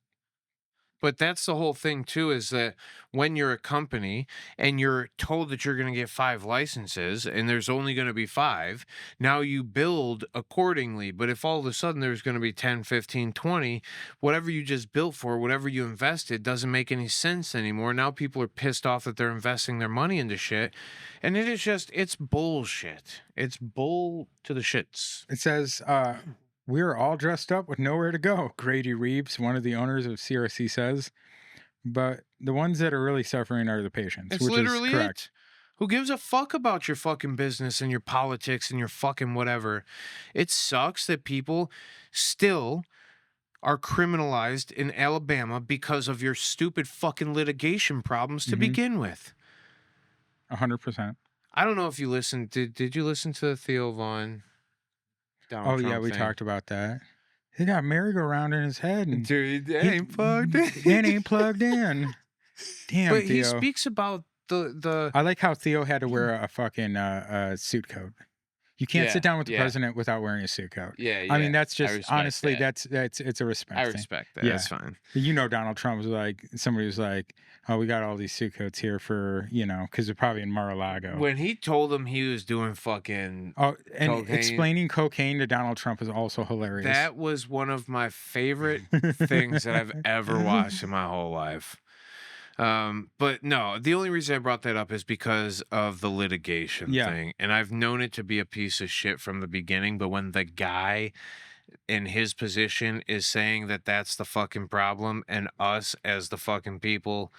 But that's the whole thing, too, is that when you're a company and you're told that you're going to get 5 licenses and there's only going to be 5, now you build accordingly. But if all of a sudden there's going to be 10, 15, 20, whatever you just built for, whatever you invested doesn't make any sense anymore. Now people are pissed off that they're investing their money into shit. And it is just, it's bullshit. It's bull to the shits. It says, we're all dressed up with nowhere to go, Grady Reeves, one of the owners of CRC, says. But the ones that are really suffering are the patients, It's which literally is correct. it. Who gives a fuck about your fucking business and your politics and your fucking whatever? It sucks that people still are criminalized in Alabama because of your stupid fucking litigation problems to begin with. 100%. I don't know if you listened. Did you listen to the Theo Vaughn? Donald Trump we thing? Talked about that. He got merry-go-round in his head. And dude, that ain't plugged in. It ain't plugged in. Damn, but Theo. He speaks about the... I like how Theo had to wear a fucking suit coat. You can't sit down with the president without wearing a suit coat. Yeah. I mean, that's just, honestly, that's it's a respect thing. I respect that. Yeah. That's fine. You know, Donald Trump was like, somebody was like, oh, we got all these suit coats here for, because they're probably in Mar-a-Lago. When he told him he was doing fucking and explaining cocaine to Donald Trump is also hilarious. That was one of my favorite things that I've ever watched in my whole life. But no, the only reason I brought that up is because of the litigation thing. And I've known it to be a piece of shit from the beginning, but when the guy in his position is saying that that's the fucking problem and us as the fucking people,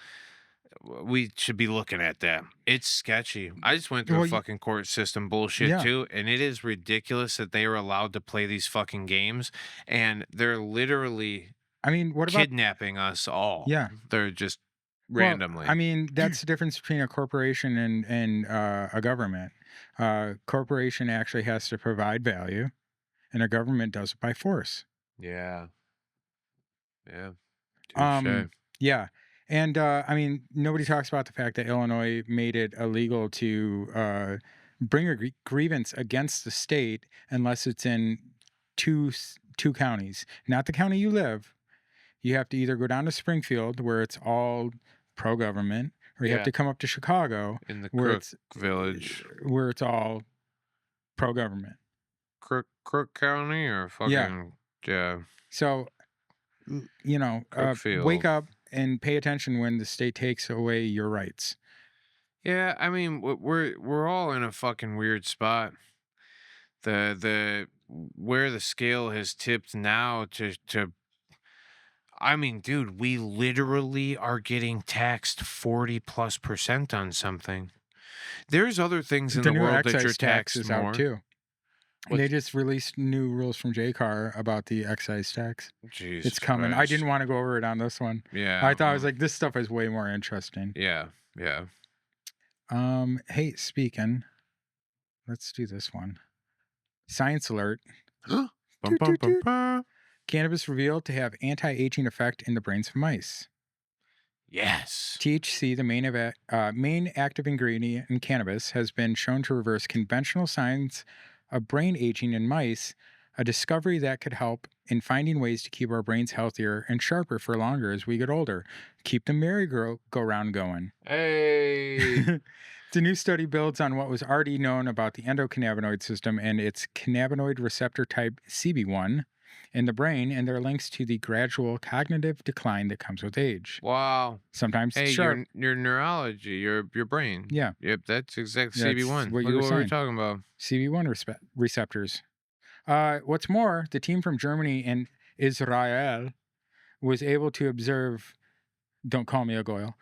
we should be looking at that. It's sketchy. I just went through a fucking court system bullshit too, and it is ridiculous that they are allowed to play these fucking games, and they're literally what about kidnapping us all? Yeah. They're just randomly. Well, that's the difference between a corporation and a government. Corporation actually has to provide value, and a government does it by force. Yeah. Yeah. Touché. Yeah. And nobody talks about the fact that Illinois made it illegal to bring a grievance against the state unless it's in two counties, not the county you live. You have to either go down to Springfield, where it's all pro-government, or you have to come up to Chicago, in the Crook Village, where it's all pro-government. Crook County or fucking yeah. So, wake up and pay attention when the state takes away your rights. Yeah, we're all in a fucking weird spot. The where the scale has tipped now to dude, we literally are getting taxed 40+% on something. There's other things in the world that you're taxed more. Out too. They just released new rules from JCAR about the excise tax. Jesus it's coming. Christ. I didn't want to go over it on this one. Yeah. I thought I was like, this stuff is way more interesting. Yeah. Yeah. Hey, speaking, let's do this one. Science alert. Bum, Toot, bum, toot, bum, toot. bum. Cannabis revealed to have anti-aging effect in the brains of mice. Yes. THC, the main active ingredient in cannabis, has been shown to reverse conventional signs of brain aging in mice, a discovery that could help in finding ways to keep our brains healthier and sharper for longer as we get older. Keep the merry-go-round going. Hey. The new study builds on what was already known about the endocannabinoid system and its cannabinoid receptor type CB1 in the brain and their links to the gradual cognitive decline that comes with age. Wow. Sometimes it's Hey, sharp. your neurology, your brain. Yeah, Yep, that's exact that's CB1. what Look you at were what we were saying. talking about. CB1 receptors. What's more, the team from Germany and Israel was able to observe. Don't call me a goyle.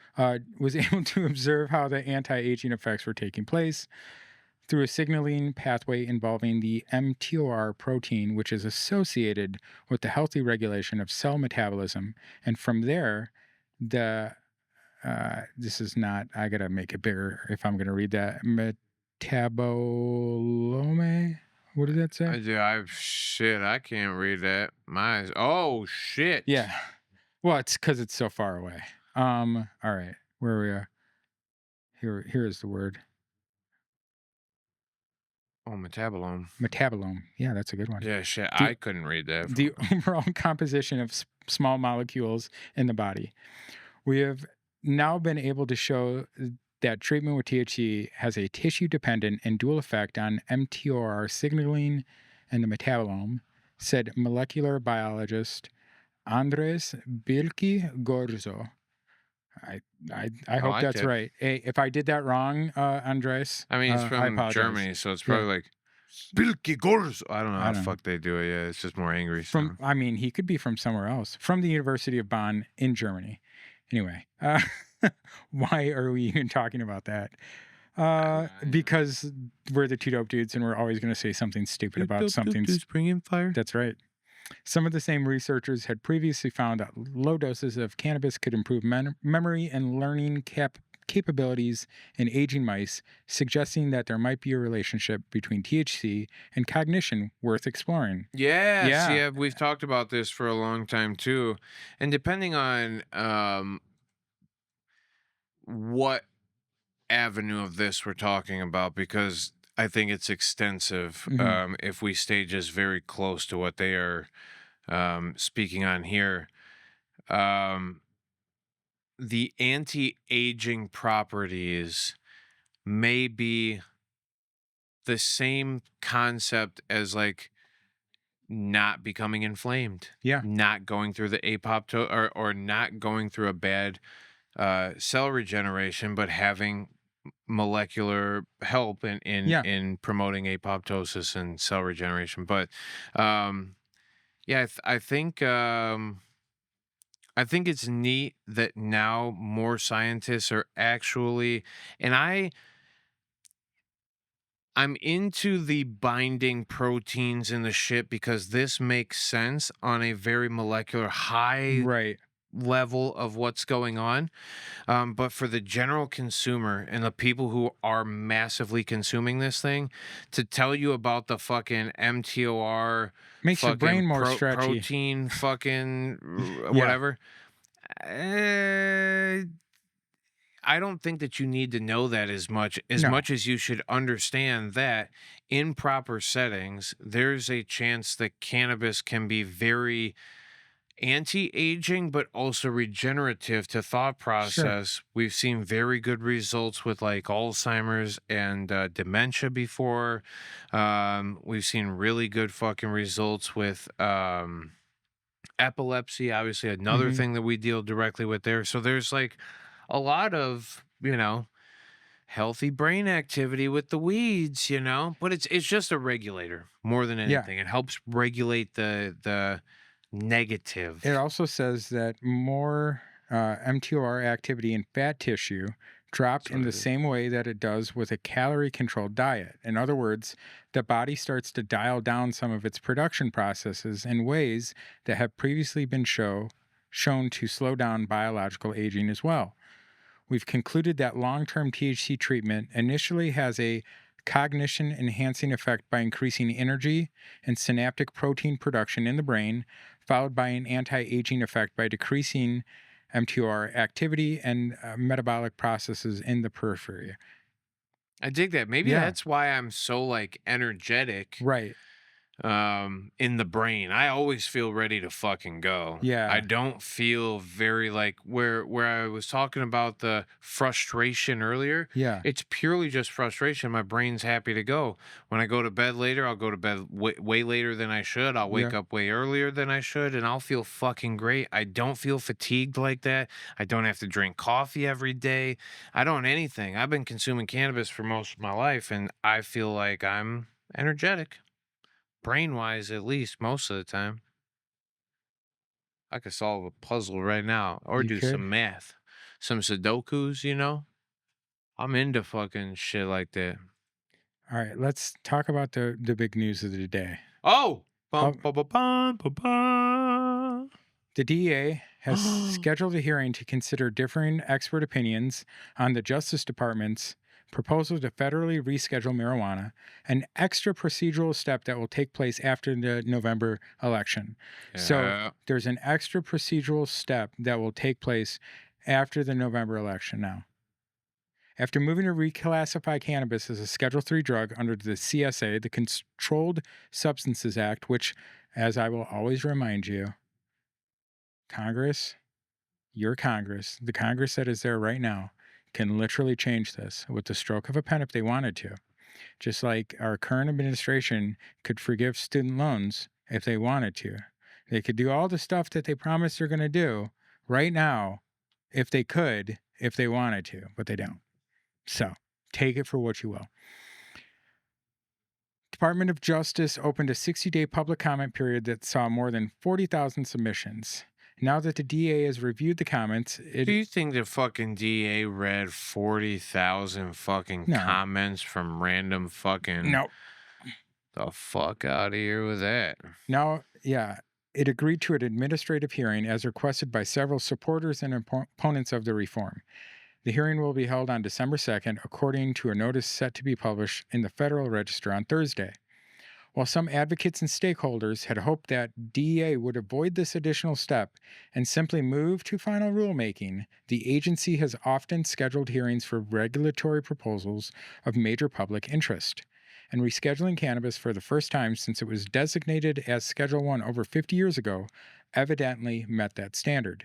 Was able to observe how the anti-aging effects were taking place through a signaling pathway involving the mTOR protein, which is associated with the healthy regulation of cell metabolism. And from there, this is not, I gotta make it bigger if I'm gonna read that. Metabolome? What does that say? Shit, I can't read that. Oh shit. Yeah. Well, it's because it's so far away. All right. Where we are. Here is the word. Oh, metabolome. Metabolome. Yeah, that's a good one. Yeah, shit. The- I couldn't read that. The overall composition of small molecules in the body. We have now been able to show that treatment with THC has a tissue-dependent and dual effect on mTOR signaling and the metabolome, said molecular biologist Andres Bilki Gorzo. I hope like that's it. right. Hey, if I did that wrong, Andres, I mean, it's I from apologize. Germany, so it's probably like Bilky Gors. I don't know I how don't the know. fuck they do it. Yeah, it's just more angry. From, I mean, he could be from somewhere else, from the University of Bonn in Germany. Anyway, why are we even talking about that? Because we're the two dope dudes, and we're always going to say something stupid about something. Bringing fire. That's right. Some of the same researchers had previously found that low doses of cannabis could improve memory and learning capabilities in aging mice, suggesting that there might be a relationship between THC and cognition worth exploring. Yes, Yeah. yeah, we've talked about this for a long time too, and depending on what avenue of this we're talking about, because I think it's extensive. Mhm. If we stay just very close to what they are speaking on here, um, the anti-aging properties may be the same concept as like not becoming inflamed, Yeah. not going through the apopto or not going through a bad cell regeneration, but having molecular help Yeah. in promoting apoptosis and cell regeneration. But yeah, I think it's neat that now more scientists are actually, and I'm into the binding proteins in the shit because this makes sense on a very molecular high Right. level of what's going on. But for the general consumer and the people who are massively consuming this thing, to tell you about the fucking mTOR Makes your brain fucking more stretchy. protein fucking Yeah. whatever. I don't think that you need to know that as much No. as you should understand that in proper settings, there's a chance that cannabis can be very anti-aging but also regenerative to thought process. We've seen very good results with like Alzheimer's and dementia before. We've seen really good fucking results with epilepsy, obviously another Mhm. thing that we deal directly with there. So there's like a lot of, healthy brain activity with the weeds, but it's just a regulator more than Yeah. anything. It helps regulate the negative. It also says that more mTOR activity in fat tissue dropped That's in what the it is. same way that it does with a calorie controlled diet. In other words, the body starts to dial down some of its production processes in ways that have previously been shown to slow down biological aging as well. we've concluded that long-term THC treatment initially has a cognition-enhancing effect by increasing energy and synaptic protein production in the brain, followed by an anti-aging effect by decreasing mTOR activity and metabolic processes in the periphery. I dig that. Maybe Yeah. that's why I'm so like energetic Right. in the brain. I always feel ready to fucking go. Yeah. I don't feel very like where I was talking about the frustration earlier. Yeah. It's purely just frustration. My brain's happy to go. When I go to bed later, I'll go to bed way later than I should. I'll wake up way earlier than I should, and I'll feel fucking great. I don't feel fatigued like that. I don't have to drink coffee every day. I don't anything. I've been consuming cannabis for most of my life, and I feel like I'm energetic. Brain-wise, at least, most of the time. I could solve a puzzle right now or You do could? some math. Some Sudokus, you know? I'm into fucking shit like that. All right, let's talk about the big news of the day. Oh! Oh. Bum, bum, bum, bum, bum, bum. The DEA has scheduled a hearing to consider differing expert opinions on the Justice Department's proposal to federally reschedule marijuana, an extra procedural step that will take place after the November election. So Yeah. there's an extra procedural step that will take place after the November election now. After moving to reclassify cannabis as a Schedule III drug under the CSA, the Controlled Substances Act, which, as I will always remind you, Congress, your Congress, the Congress that is there right now, can literally change this with the stroke of a pen if they wanted to. Just like our current administration could forgive student loans if they wanted to. They could do all the stuff that they promised they're going to do right now if they could, if they wanted to, but they don't. So take it for what you will. Department of Justice opened a 60-day public comment period that saw more than 40,000 submissions. Now that the DA has reviewed the comments, Do you think the fucking DA read 40,000 fucking No. comments from random fucking... No. The fuck out of here with that. Now, yeah, it agreed to an administrative hearing as requested by several supporters and opponents of the reform. The hearing will be held on December 2nd, according to a notice set to be published in the Federal Register on Thursday. While some advocates and stakeholders had hoped that DEA would avoid this additional step and simply move to final rulemaking, the agency has often scheduled hearings for regulatory proposals of major public interest. And rescheduling cannabis for the first time since it was designated as Schedule I over 50 years ago evidently met that standard.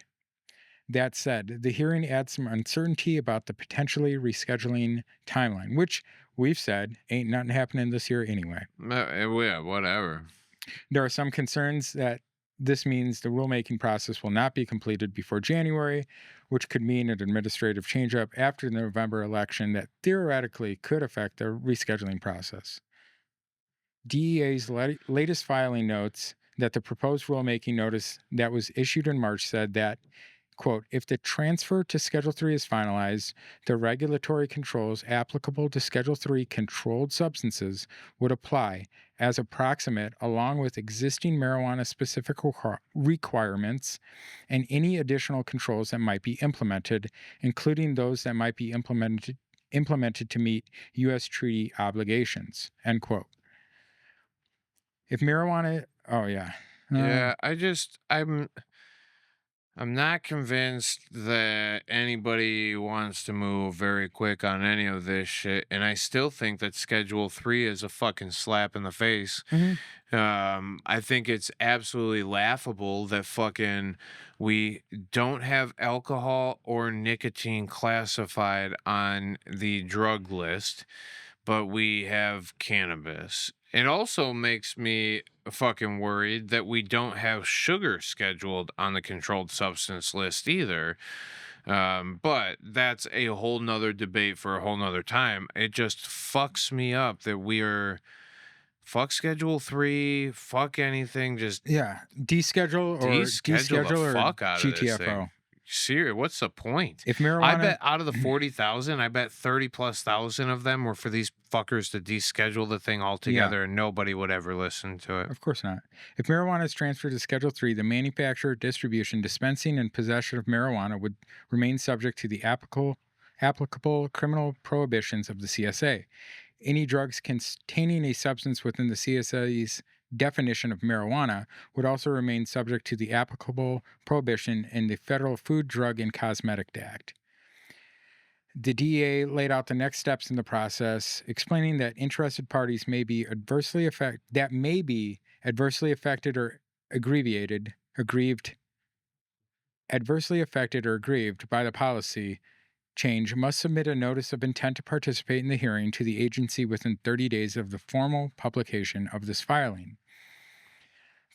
That said, the hearing adds some uncertainty about the potentially rescheduling timeline, which we've said ain't nothing happening this year anyway. Yeah, whatever. There are some concerns that this means the rulemaking process will not be completed before January, which could mean an administrative change-up after the November election that theoretically could affect the rescheduling process. DEA's latest filing notes that the proposed rulemaking notice that was issued in March said that, quote, if the transfer to Schedule III is finalized, the regulatory controls applicable to Schedule III controlled substances would apply as approximate along with existing marijuana-specific requirements and any additional controls that might be implemented, including those that might be implemented to meet U.S. treaty obligations, end quote. If marijuana... Oh, yeah. Yeah, I'm not convinced that anybody wants to move very quick on any of this shit, and I still think that Schedule 3 is a fucking slap in the face. I think it's absolutely laughable that fucking we don't have alcohol or nicotine classified on the drug list, but we have cannabis. It also makes me fucking worried that we don't have sugar scheduled on the controlled substance list either. But that's a whole nother debate for a whole nother time. It just fucks me up that we are fuck Schedule 3, fuck anything, just deschedule the fuck out of this GTFO. thing. Serious, what's the point? If marijuana, I bet out of the 40,000, I bet 30,000+ of them were for these fuckers to deschedule the thing altogether, and nobody would ever listen to it. Of course not. If marijuana is transferred to Schedule III, the manufacture, distribution, dispensing, and possession of marijuana would remain subject to the applicable applicable criminal prohibitions of the CSA. Any drugs containing a substance within the CSA's definition of marijuana would also remain subject to the applicable prohibition in the Federal Food, Drug, and Cosmetic Act. The DEA laid out the next steps in the process, explaining that interested parties may be adversely affected or aggrieved by the policy change must submit a notice of intent to participate in the hearing to the agency within 30 days of the formal publication of this filing.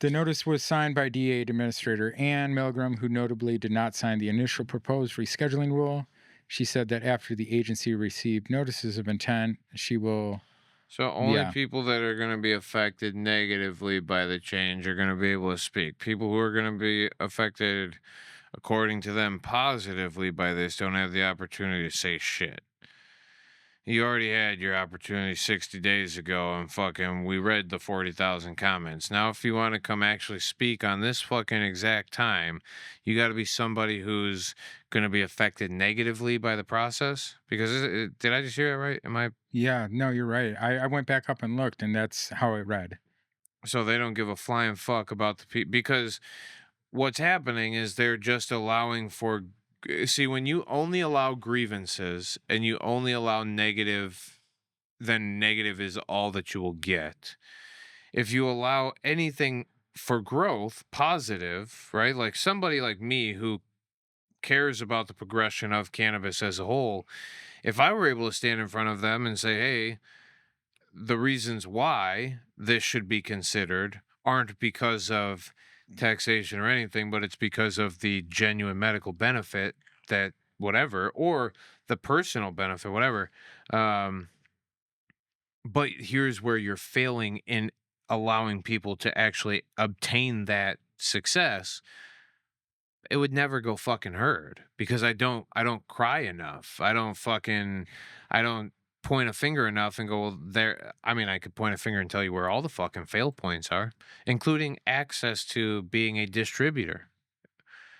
The notice was signed by DEA Administrator Ann Milgram, who notably did not sign the initial proposed rescheduling rule. She said that after the agency received notices of intent, she will... So only people that are going to be affected negatively by the change are going to be able to speak. People who are going to be affected, according to them, positively by this don't have the opportunity to say shit. You already had your opportunity 60 days ago and we read the 40,000 comments. Now, if you want to come actually speak on this fucking exact time, you got to be somebody who's going to be affected negatively by the process. Because did I just hear that right? Am I? Yeah, no, you're right. I went back up and looked, and that's how it read. So they don't give a flying fuck about the people. Because what's happening is they're just allowing for... See, when you only allow grievances and you only allow negative, then negative is all that you will get. If you allow anything for growth, positive, right? Like somebody like me who cares about the progression of cannabis as a whole, if I were able to stand in front of them and say, hey, the reasons why this should be considered aren't because of taxation or anything, but it's because of the genuine medical benefit that whatever, or the personal benefit, whatever. But here's where you're failing in allowing people to actually obtain that success. It would never go fucking heard because I don't cry enough. I don't point a finger enough and go, well, there. I mean, I could point a finger and tell you where all the fucking fail points are, including access to being a distributor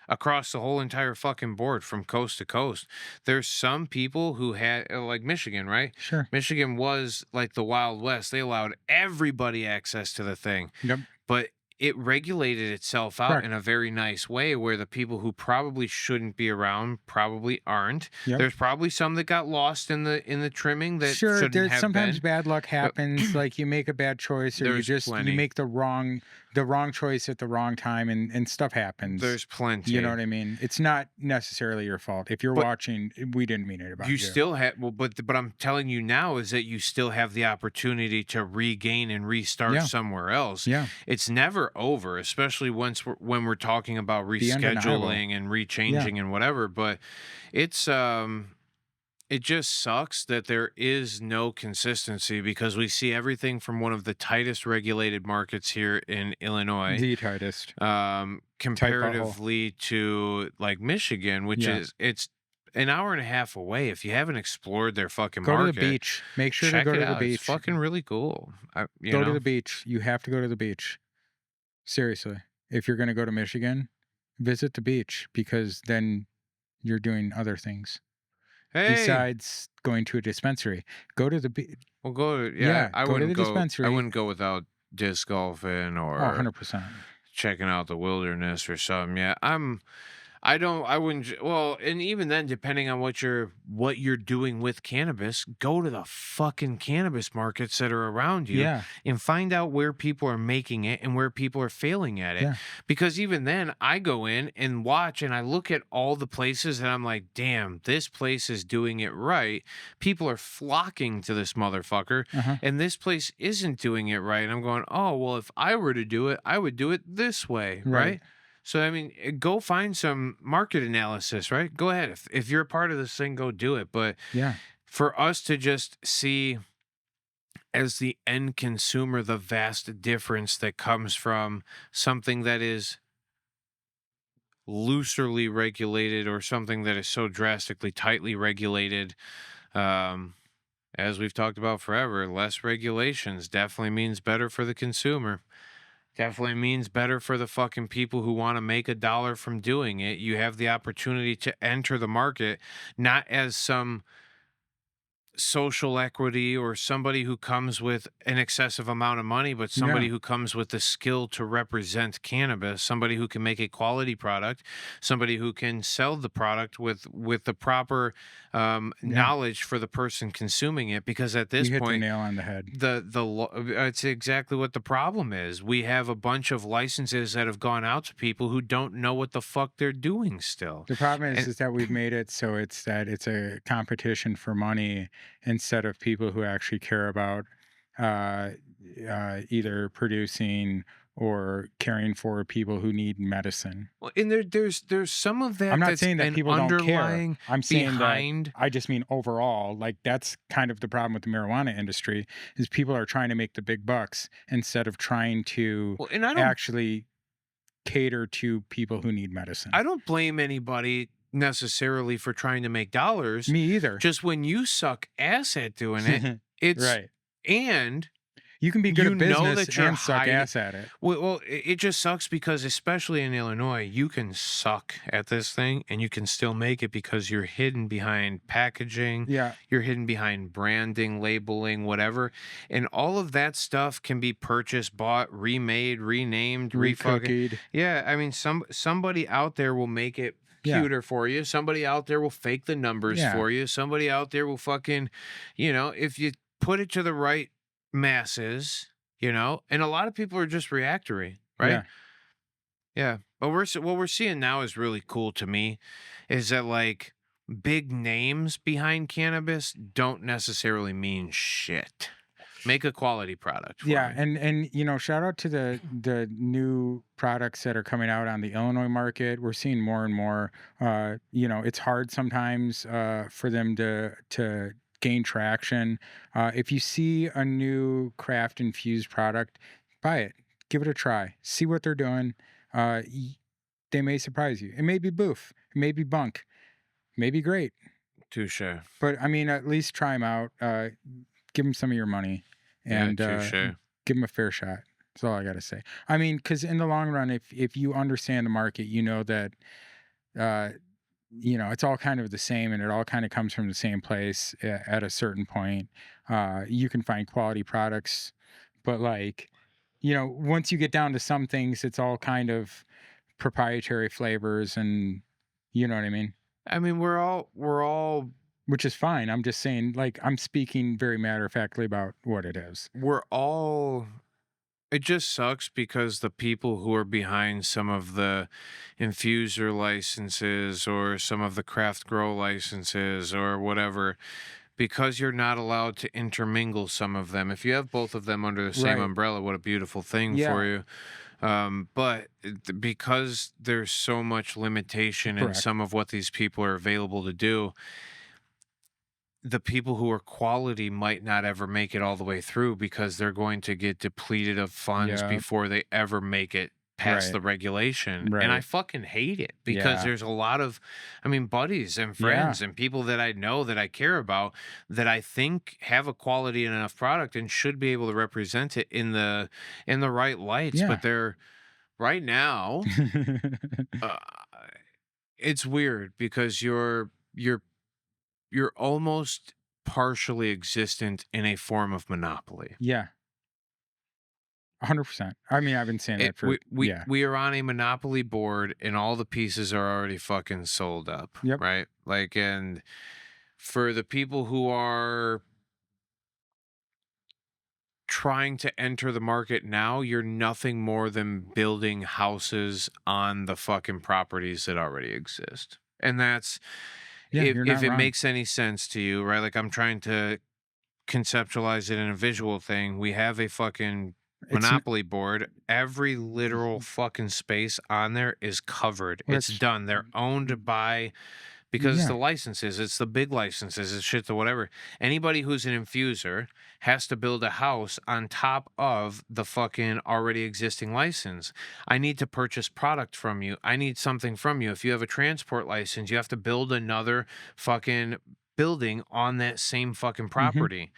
across the whole entire fucking board from coast to coast. There's some people who had, like Michigan, right? Sure. Michigan was like the Wild West. They allowed everybody access to the thing. Yep. But it regulated itself out Correct. in a very nice way where the people who probably shouldn't be around probably aren't. Yep. There's probably some that got lost in the trimming that sure, shouldn't there's have sometimes been. bad luck happens. Like you make a bad choice, or There's plenty. you make the wrong choice at the wrong time, and stuff happens. There's plenty. You know what I mean? It's not necessarily your fault. If you're watching, we didn't mean it about you. You still have, well, but I'm telling you now is that you still have the opportunity to regain and restart somewhere else. Yeah. It's never over, especially when we're talking about rescheduling and rechanging and whatever. But it's it just sucks that there is no consistency because we see everything from one of the tightest regulated markets here in Illinois, the tightest, comparatively to like Michigan, which is it's an hour and a half away. If you haven't explored their fucking market, go to the beach. Make sure to go to the beach. It's fucking really cool. Go to the beach. You have to go to the beach. Seriously, if you're going to go to Michigan, visit the beach because then you're doing other things. Hey. Besides going to a dispensary, go to the beach. Well, go to the dispensary. I wouldn't go without disc golfing or 100%. Checking out the wilderness or something. Yeah, I wouldn't. Well, and even then, depending on what you're doing with cannabis, go to the fucking cannabis markets that are around you, and find out where people are making it and where people are failing at it. Yeah. Because even then, I go in and watch, and I look at all the places, and I'm like, damn, this place is doing it right. People are flocking to this motherfucker, and this place isn't doing it right. And I'm going, oh well, if I were to do it, I would do it this way, right? So, I mean, go find some market analysis, right? Go ahead. If you're a part of this thing, go do it. But for us to just see as the end consumer the vast difference that comes from something that is loosely regulated or something that is so drastically tightly regulated, as we've talked about forever, less regulations definitely means better for the consumer. Definitely means better for the fucking people who want to make a dollar from doing it. You have the opportunity to enter the market, not as some social equity or somebody who comes with an excessive amount of money, but somebody Yeah. who comes with the skill to represent cannabis, somebody who can make a quality product, somebody who can sell the product with the proper Yeah. knowledge for the person consuming it. Because at this You hit the point, nail on the head. it's exactly what the problem is. We have a bunch of licenses that have gone out to people who don't know what the fuck they're doing still. The problem And is that we've made it so it's a competition for money instead of people who actually care about uh, either producing or caring for people who need medicine. well, and there's some of I'm that not that's saying that been people don't care. underlying I'm saying that behind. I just mean overall, like that's kind of the problem with the marijuana industry is people are trying to make the big bucks instead of trying to Well, and actually cater to people who need medicine. I don't blame anybody necessarily for trying to make dollars. Me either. Just when you suck ass at doing it, it's Right. and You can be good you at know business that you're and suck hiding. ass at it. Well, it just sucks because, especially in Illinois, you can suck at this thing and you can still make it because you're hidden behind packaging, Yeah. you're hidden behind branding, labeling, whatever. And all of that stuff can be purchased, bought, remade, renamed, refucking. Recookied. Yeah, I mean, somebody out there will make it Yeah. cuter for you. Somebody out there will fake the numbers Yeah. for you. Somebody out there will fucking, if you put it to the right masses, and a lot of people are just reactory, right? Yeah. Yeah. But what we're seeing now is really cool to me is that like big names behind cannabis don't necessarily mean shit. Make a quality product for Yeah, me. and shout out to the new products that are coming out on the Illinois market. We're seeing more and more. It's hard sometimes for them to gain traction. If you see a new craft infused product, buy it, give it a try, see what they're doing. They may surprise you. It may be boof, it may be bunk, may be great, Touche. but I mean, at least try them out. Give them some of your money and touche. give them a fair shot. That's all I got to say. I mean, because in the long run, if you understand the market, you know that, it's all kind of the same and it all kind of comes from the same place at a certain point. You can find quality products, but once you get down to some things, it's all kind of proprietary flavors and you know what I mean? I mean, we're all Which is fine. I'm just saying, I'm speaking very matter of factly about what it is. it just sucks because the people who are behind some of the infuser licenses or some of the craft grow licenses or whatever, because you're not allowed to intermingle some of them. If you have both of them under the same Right. umbrella, what a beautiful thing Yeah. for you. But because there's so much limitation in Correct. some of what these people are available to do, the people who are quality might not ever make it all the way through because they're going to get depleted of funds Yeah. before they ever make it past Right. the regulation. Right. And I fucking hate it because Yeah. there's a lot of, buddies and friends and people that I know that I care about that I think have a quality and enough product and should be able to represent it in the right lights. Yeah. But they're right now, uh, it's weird because you're almost partially existent in a form of monopoly. Yeah. 100%. I mean, I've been saying that for We are on a monopoly board and all the pieces are already fucking sold up. Yep. Right? And for the people who are trying to enter the market now, you're nothing more than building houses on the fucking properties that already exist. And that's you're not if it wrong. makes any sense to you, right? I'm trying to conceptualize it in a visual thing. We have a fucking monopoly board. Every literal fucking space on there is covered. It's done. They're owned by, because it's the licenses, it's the big licenses, it's shit to whatever. Anybody who's an infuser has to build a house on top of the fucking already existing license. I need to purchase product from you. I need something from you. If you have a transport license, you have to build another fucking building on that same fucking property.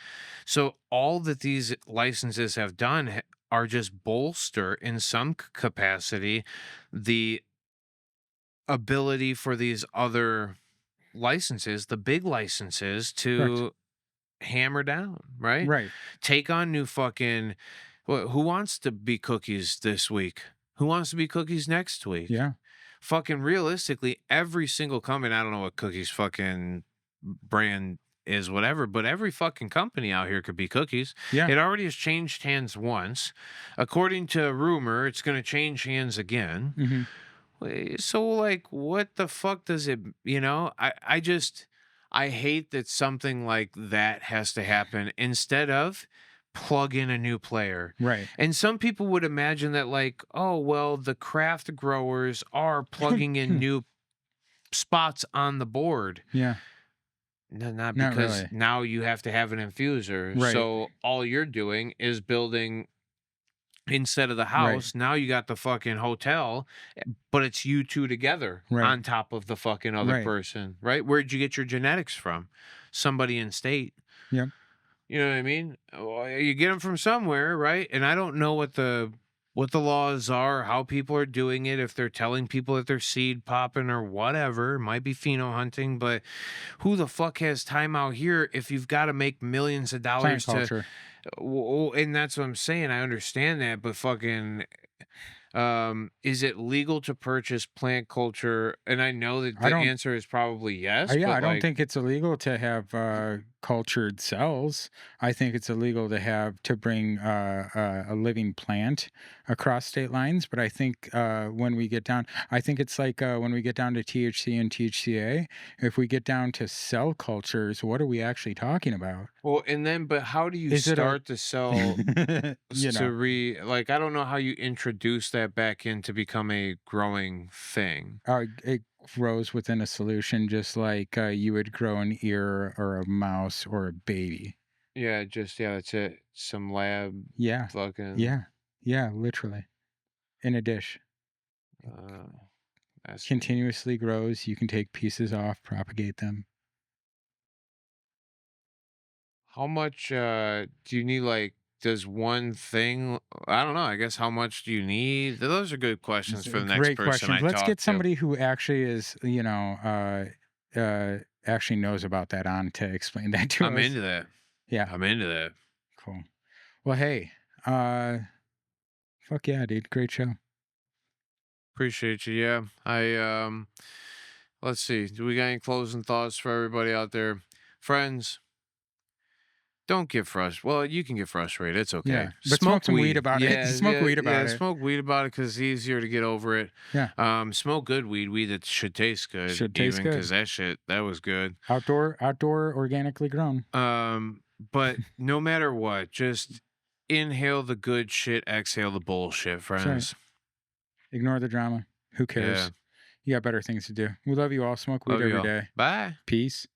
So all that these licenses have done are just bolster in some capacity the ability for these other licenses, the big licenses, to hammer down, right? Right. Take on new fucking. Who wants to be cookies this week? Who wants to be cookies next week? Yeah. Fucking realistically, every single company, I don't know what cookies fucking brand is, whatever, but every fucking company out here could be cookies. Yeah. It already has changed hands once. According to rumor, it's going to change hands again. Mm-hmm. So, like, what the fuck does it, I hate that something like that has to happen instead of plug in a new player. Right. And some people would imagine that, like, oh, well, the craft growers are plugging in new spots on the board. Yeah. No, not Not because really. now you have to have an infuser. Right. So all you're doing is building instead of the house. Now you got the fucking hotel, but it's you two together on top of the fucking other person, right? Where'd you get your genetics from? Somebody in state. Yep. You know what I mean? Well, you get them from somewhere, right? And I don't know what the laws are, how people are doing it, if they're telling people that they're seed popping or whatever. It might be pheno hunting, but who the fuck has time out here if you've got to make millions of dollars Plant culture. and that's what I'm saying. I understand that, but fucking is it legal to purchase plant culture? And I know that the answer is probably yes. Yeah, but I don't think it's illegal to have cultured cells. I think it's illegal to bring a living plant across state lines. But I think when we get down, I think it's like when we get down to THC and THCA, if we get down to cell cultures, what are we actually talking about? Well, and then, but how do you start to sell I don't know how you introduce that back in to become a growing thing. It grows within a solution, just like you would grow an ear or a mouse or a baby. Yeah, that's it. Some lab. Yeah. Fucking. Yeah, literally. In a dish. Continuously grows. You can take pieces off, propagate them. How much do you need? Like, does one thing? I don't know. I guess how much do you need? Those are good questions for the next Great person. questions. Let's get somebody who actually is, actually knows about that on to explain that to us. I'm into that. Yeah, I'm into that. Cool. Well, hey, fuck yeah, dude. Great show. Appreciate you. Yeah, let's see. Do we got any closing thoughts for everybody out there, friends? Don't get frustrated. Well, you can get frustrated. It's okay. Yeah, but smoke some weed about it. Smoke weed about it. Smoke weed about it because it's easier to get over it. Yeah. Smoke good weed that should taste good. Should taste good. Because that was good. Outdoor, organically grown. But no matter what, just inhale the good shit, exhale the bullshit, friends. Right. Ignore the drama. Who cares? Yeah. You got better things to do. We love you all. Smoke weed every day. Bye. Peace.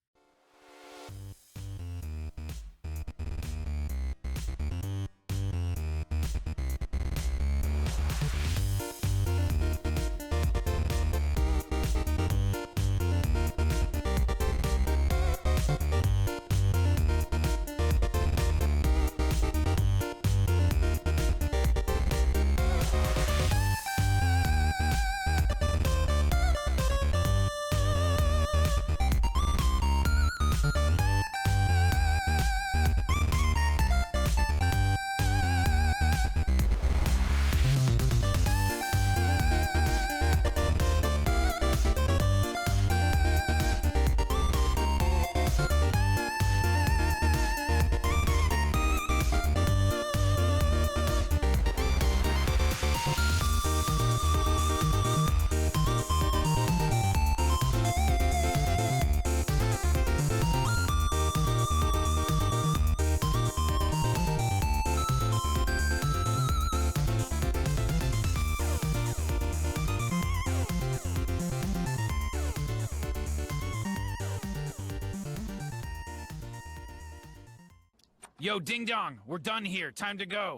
Yo, ding dong, we're done here. Time to go.